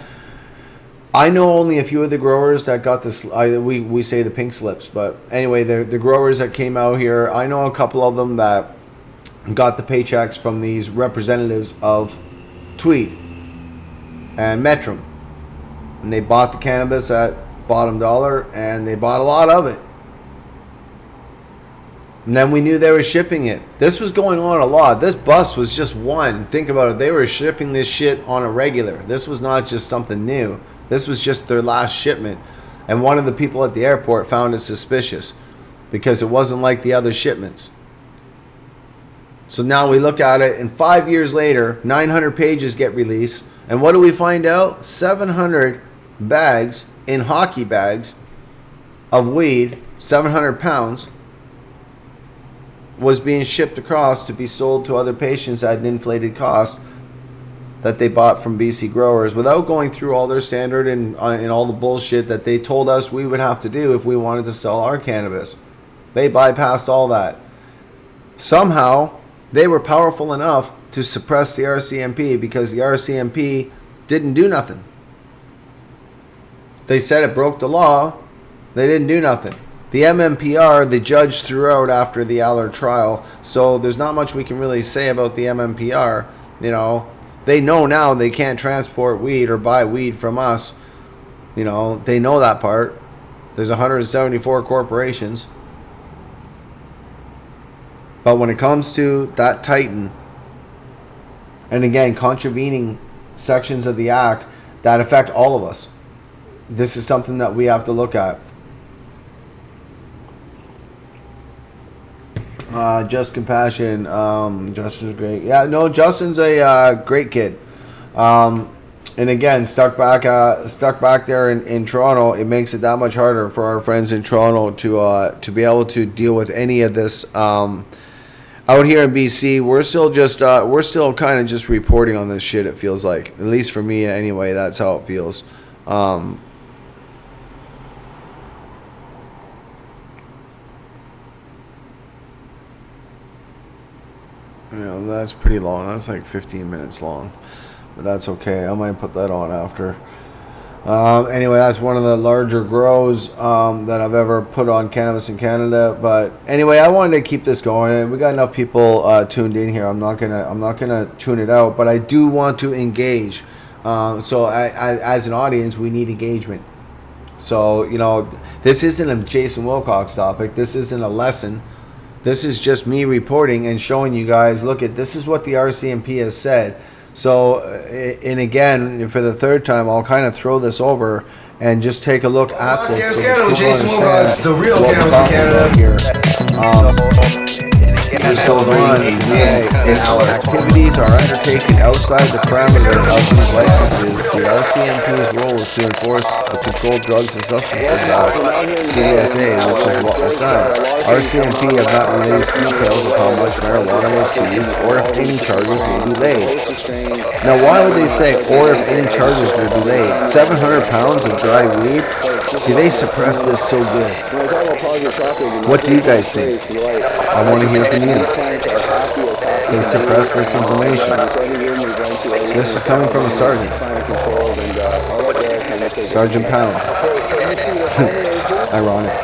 I know only a few of the growers that got this. We say the pink slips, but anyway, the growers that came out here, I know a couple of them that got the paychecks from these representatives of Tweed and Mettrum, and they bought the cannabis at bottom dollar, and they bought a lot of it. And then we knew they were shipping it. This was going on a lot. This bus was just one. Think about it. They were shipping this shit on a regular. This was not just something new. This was just their last shipment. And one of the people at the airport found it suspicious because it wasn't like the other shipments. So now we look at it, and 5 years later, 900 pages get released. And what do we find out? 700 bags in hockey bags of weed, 700 pounds, was being shipped across to be sold to other patients at an inflated cost that they bought from BC growers without going through all their standard and all the bullshit that they told us we would have to do if we wanted to sell our cannabis. They bypassed all that. Somehow, they were powerful enough to suppress the RCMP because the RCMP didn't do nothing. They said it broke the law. They didn't do nothing. The MMPR, the judge threw out after the Allard trial, so there's not much we can really say about the MMPR. You know, they know now they can't transport weed or buy weed from us. You know, they know that part. There's 174 corporations. But when it comes to that Titan, and again, contravening sections of the Act that affect all of us, this is something that we have to look at. Just compassion. Justin's great. Yeah, no, Justin's a great kid. And again, stuck back there in Toronto, it makes it that much harder for our friends in Toronto to be able to deal with any of this. Out here in BC, we're still kind of just reporting on this shit. It feels like, at least for me anyway, that's how it feels. You know, that's pretty long. That's like 15 minutes long, but that's okay. I might put that on after. Anyway, that's one of the larger grows that I've ever put on cannabis in Canada. But anyway, I wanted to keep this going. We got enough people tuned in here. I'm not gonna tune it out, but I do want to engage. So as an audience, we need engagement. So, you know, this isn't a Jason Wilcox topic. This isn't a lesson. This is just me reporting and showing you guys, look, this is what the RCMP has said. So, and again, for the third time, I'll kind of throw this over and just take a look at this. Cannabis Canada with Jason Wilcox, the real Cannabis in Canada. Here. Just hold on. If activities are undertaken outside the parameters of these licenses, the RCMP's role is to enforce the Controlled Drugs and Substances Act, CDSA, which is what was done. RCMP have not released details of how much marijuana was seized or if any charges will be laid. Now, why would they say, or if any charges will be laid? 700 pounds of dry weed? See, they suppress this so good. What do you guys think? I want to hear from you. They suppress this information. This is coming from a sergeant. Sergeant Pound. Ironic.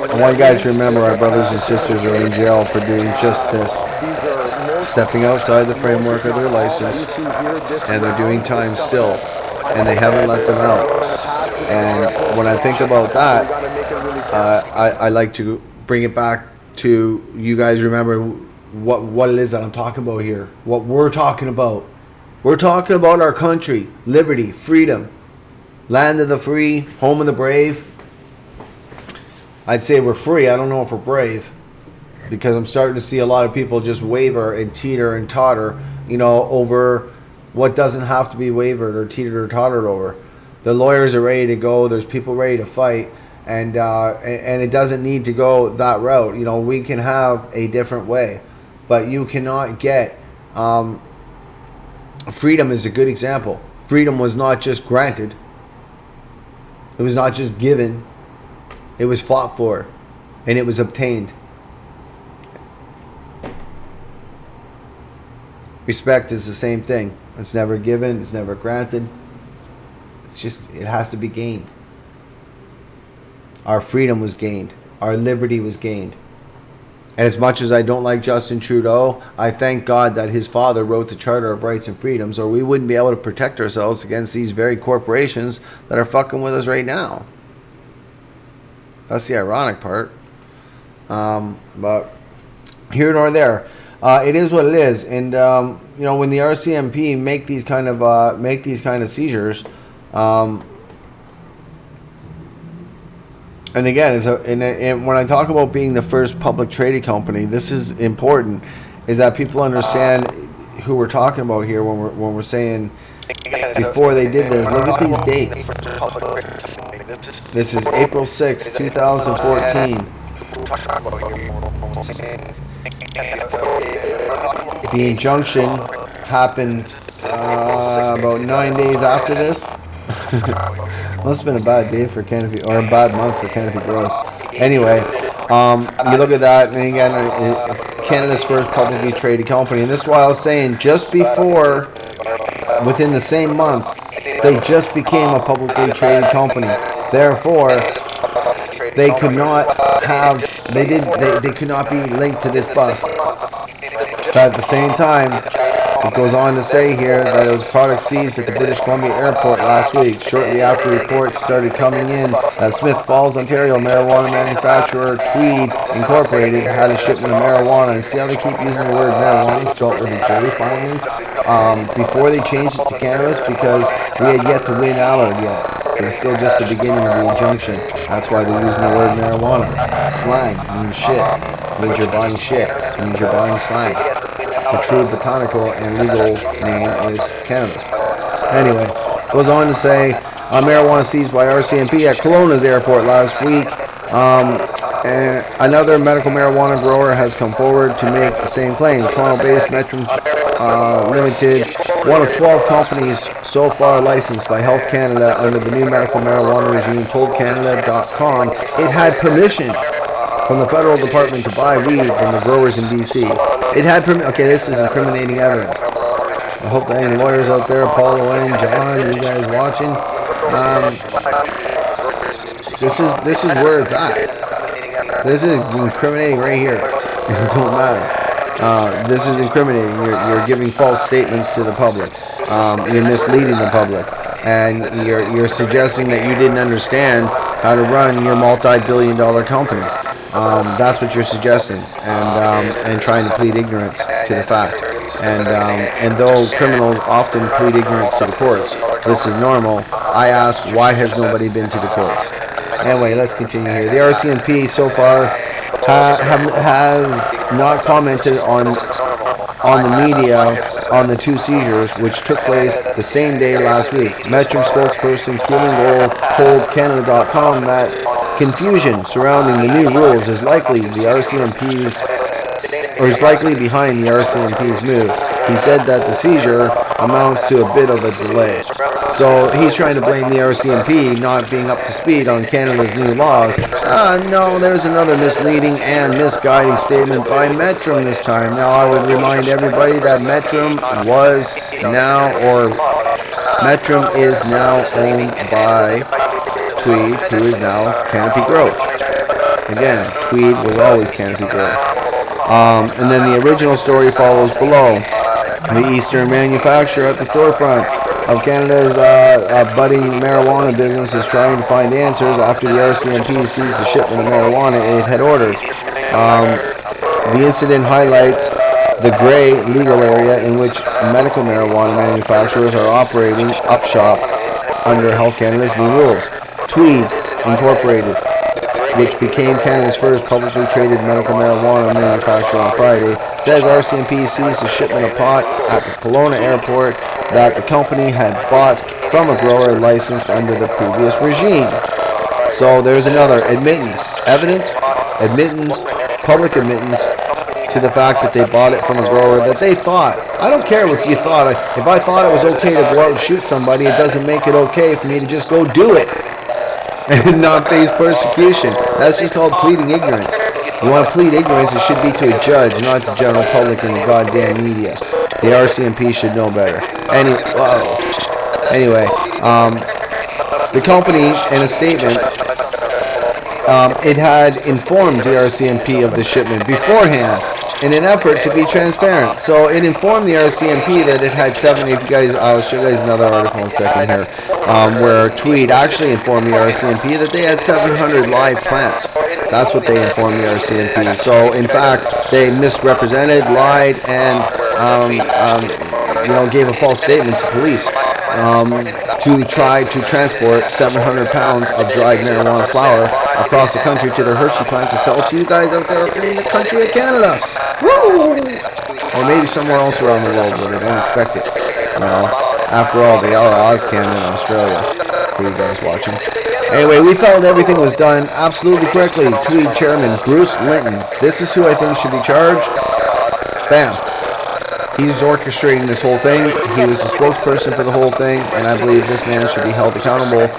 I want you guys to remember our brothers and sisters are in jail for doing just this. Stepping outside the framework of their license, and they're doing time still, and they haven't let them out. And when I think about that, I like to bring it back to you guys remember what it is that I'm talking about here. What we're talking about. We're talking about our country, liberty, freedom, land of the free, home of the brave. I'd say we're free. I don't know if we're brave, because I'm starting to see a lot of people just waver and teeter and totter, over what doesn't have to be wavered or teetered or tottered over. The lawyers are ready to go. There's people ready to fight, and it doesn't need to go that route. We can have a different way, but you cannot get. Freedom is a good example. Freedom was not just granted. It was not just given. It was fought for, and it was obtained. Respect is the same thing. It's never given. It's never granted. It has to be gained. Our freedom was gained. Our liberty was gained. And as much as I don't like Justin Trudeau, I thank God that his father wrote the Charter of Rights and Freedoms, or we wouldn't be able to protect ourselves against these very corporations that are fucking with us right now. That's the ironic part. But here nor there. It is what it is, and when the RCMP make these kind of seizures, and again, and when I talk about being the first public traded company, this is important, is that people understand who we're talking about here when we're saying before they did this. Look at these dates. This is April 6, 2014. The injunction happened about 9 days after this. Must have been a bad day for Canopy, or a bad month for Canopy Growth. Anyway, you look at that, and again, Canada's first publicly traded company. And this is why I was saying, just before, within the same month, they just became a publicly traded company. Therefore, they could not have, they could not be linked to this bust. But at the same time, it goes on to say here that it was product seized at the British Columbia airport last week, shortly after reports started coming in that Smith Falls, Ontario marijuana manufacturer Tweed Incorporated had a shipment of marijuana. And see how they keep using the word marijuana spelled with a J finally? Before they changed it to cannabis, because we had yet to win Allard yet. It was still just the beginning of the injunction. That's why they're using the word marijuana. Slang means shit. It means you're buying shit. It means you're buying slang. The true botanical and legal name is cannabis. Anyway, goes on to say marijuana seized by RCMP at Kelowna's airport last week. And another medical marijuana grower has come forward to make the same claim. Toronto-based Mettrum Limited, one of 12 companies so far licensed by Health Canada under the new medical marijuana regime, told Canada.com it had permission from the federal department to buy weed from the growers in BC. It had okay, this is incriminating evidence. I hope that any lawyers out there, Paul, Wayne, John, you guys watching, this is where it's at. This is incriminating right here. It don't matter. This is incriminating. You're giving false statements to the public. You're misleading the public, and you're suggesting that you didn't understand how to run your multi-billion-dollar company. That's what you're suggesting, and trying to plead ignorance to the fact. And though criminals often plead ignorance to the courts, this is normal. I ask, why has nobody been to the courts? Anyway, let's continue here. The RCMP so far has not commented on the media on the two seizures, which took place the same day last week. Mettrum spokesperson Keelan Gold told Canada.com that confusion surrounding the new rules is likely behind the RCMP's move. He said that the seizure amounts to a bit of a delay. So he's trying to blame the RCMP not being up to speed on Canada's new laws. No, there's another misleading and misguiding statement by Mettrum this time. Now I would remind everybody that Mettrum is now owned by Tweed, who is now Canapy Growth. Again, Tweed was always Canapy Growth. And then the original story follows below. The Eastern manufacturer at the storefront of Canada's budding marijuana business is trying to find answers after the RCMP seized the shipment of marijuana it had ordered. The incident highlights the gray legal area in which medical marijuana manufacturers are operating up shop under Health Canada's new rules. Tweed Incorporated, which became Canada's first publicly traded medical marijuana manufacturer on Friday, says RCMP seized a shipment of pot at the Kelowna airport that the company had bought from a grower licensed under the previous regime. So there's another public admittance to the fact that they bought it from a grower that they thought. I don't care what you thought. If I thought it was okay to go out and shoot somebody, it doesn't make it okay for me to just go do it and not face persecution. That's just called pleading ignorance. You want to plead ignorance, it should be to a judge, not the general public and the goddamn media. The RCMP should know better. Anyway, the company, in a statement, it had informed the RCMP of the shipment beforehand in an effort to be transparent. So it informed the RCMP that it had I'll show you guys another article in a second here, where Tweed actually informed the RCMP that they had 700 live plants. That's what they informed the RCMP. So in fact, they misrepresented, lied, and gave a false statement to police to try to transport 700 pounds of dried marijuana flower across the country to their Hershey plant to sell to you guys out there in the country of Canada. Woo! Or maybe somewhere else around the world where they don't expect it. After all, they are Oz, Canada, and Australia. For you guys watching. Anyway, we felt everything was done absolutely correctly. Tweed Chairman Bruce Linton. This is who I think should be charged. Bam. He's orchestrating this whole thing. He was the spokesperson for the whole thing, and I believe this man should be held accountable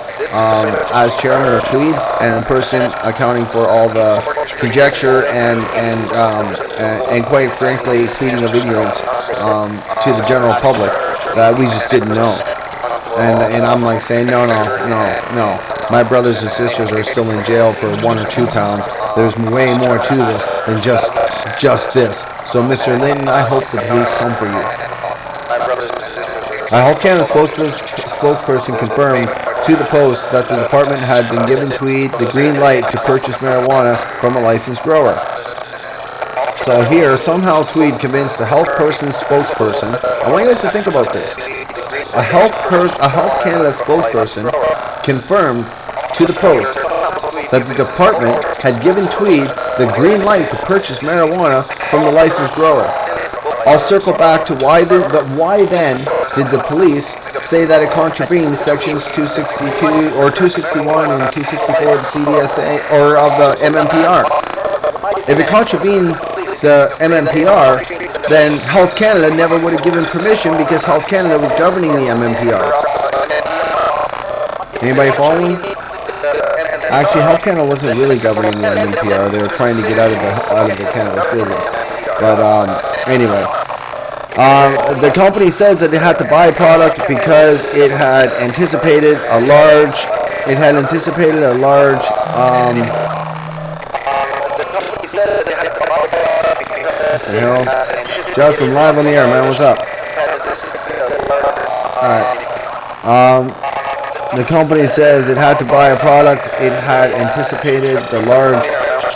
as chairman of Tweed and a person accounting for all the conjecture and quite frankly tweeting of ignorance to the general public that we just didn't know. And I'm like saying no. My brothers and sisters are still in jail for 1 or 2 pounds. There's way more to this than just this. So, Mr. Linton, I hope the police come for you. I hope Canada's spokesperson confirmed to the Post that the department had been given Tweed the green light to purchase marijuana from a licensed grower. So here, somehow Tweed convinced a health person's spokesperson. I want you guys to think about this. A Health Canada spokesperson confirmed to the Post that the department had given Tweed the green light to purchase marijuana from the licensed grower. I'll circle back to why then did the police say that it contravened sections 262 or 261 and 264 of the CDSA or of the MMPR? If it contravened the MMPR, then Health Canada never would have given permission because Health Canada was governing the MMPR. Anybody following? Actually, Health Canada wasn't really governing the MMPR. They were trying to get out of the cannabis business. But anyway, the company says that it had to buy product because it had anticipated a large. What the hell? Justin, live on the air, man. What's up? Alright. The company says it had to buy a product. It had anticipated the large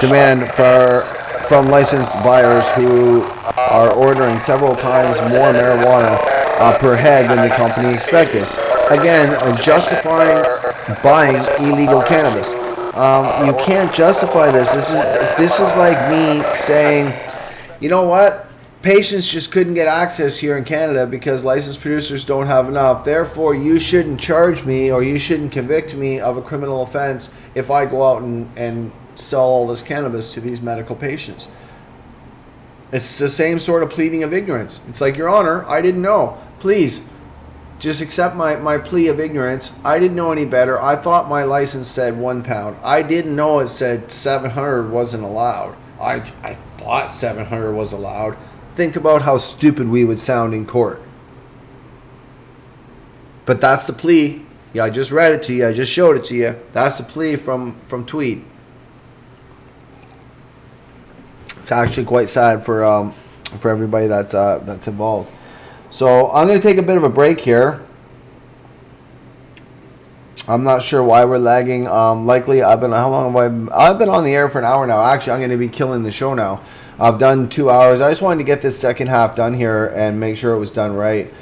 demand from licensed buyers who are ordering several times more marijuana per head than the company expected. Again, justifying buying illegal cannabis. You can't justify this. This is like me saying, you know what? Patients just couldn't get access here in Canada because licensed producers don't have enough. Therefore, you shouldn't charge me or you shouldn't convict me of a criminal offense if I go out and sell all this cannabis to these medical patients. It's the same sort of pleading of ignorance. It's like, Your Honor, I didn't know. Please, just accept my plea of ignorance. I didn't know any better. I thought my license said 1 pound. I didn't know it said 700 wasn't allowed. I thought 700 was allowed. Think about how stupid we would sound in court. But that's the plea. Yeah, I just read it to you. I just showed it to you. That's the plea from Tweed. It's actually quite sad for everybody that's involved. So I'm going to take a bit of a break here. I'm not sure why we're lagging. Likely, how long have I've been on the air for an hour now. Actually, I'm going to be killing the show now. I've done 2 hours. I just wanted to get this second half done here and make sure it was done right.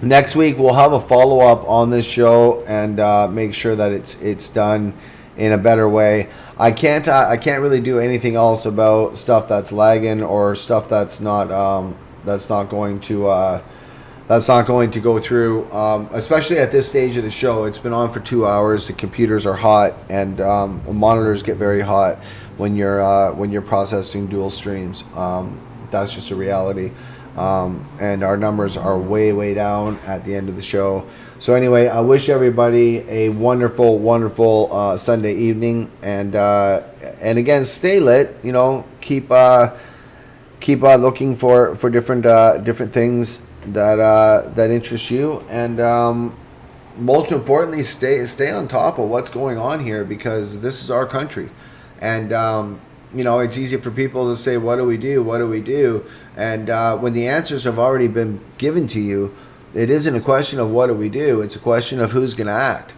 Next week we'll have a follow up on this show and make sure that it's done in a better way. I can't really do anything else about stuff that's lagging or stuff that's not going to go through, especially at this stage of the show. It's been on for 2 hours. The computers are hot, and the monitors get very hot when you're processing dual streams. That's just a reality. And our numbers are way down at the end of the show. So anyway, I wish everybody a wonderful Sunday evening, and again, stay lit. You know, keep looking for different things that interest you, and most importantly, stay on top of what's going on here, because this is our country. And you know, it's easy for people to say, what do we do? And when the answers have already been given to you, it isn't a question of what do we do, it's a question of who's going to act.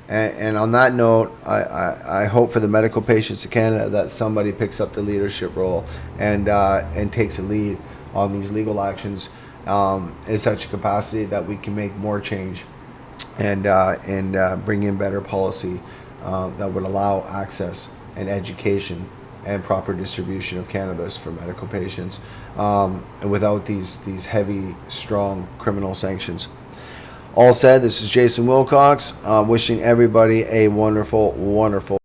And on that note, I hope for the medical patients of Canada that somebody picks up the leadership role and takes a lead on these legal actions in such a capacity that we can make more change and bring in better policy that would allow access and education and proper distribution of cannabis for medical patients without these heavy, strong criminal sanctions. All said, this is Jason Wilcox, wishing everybody a wonderful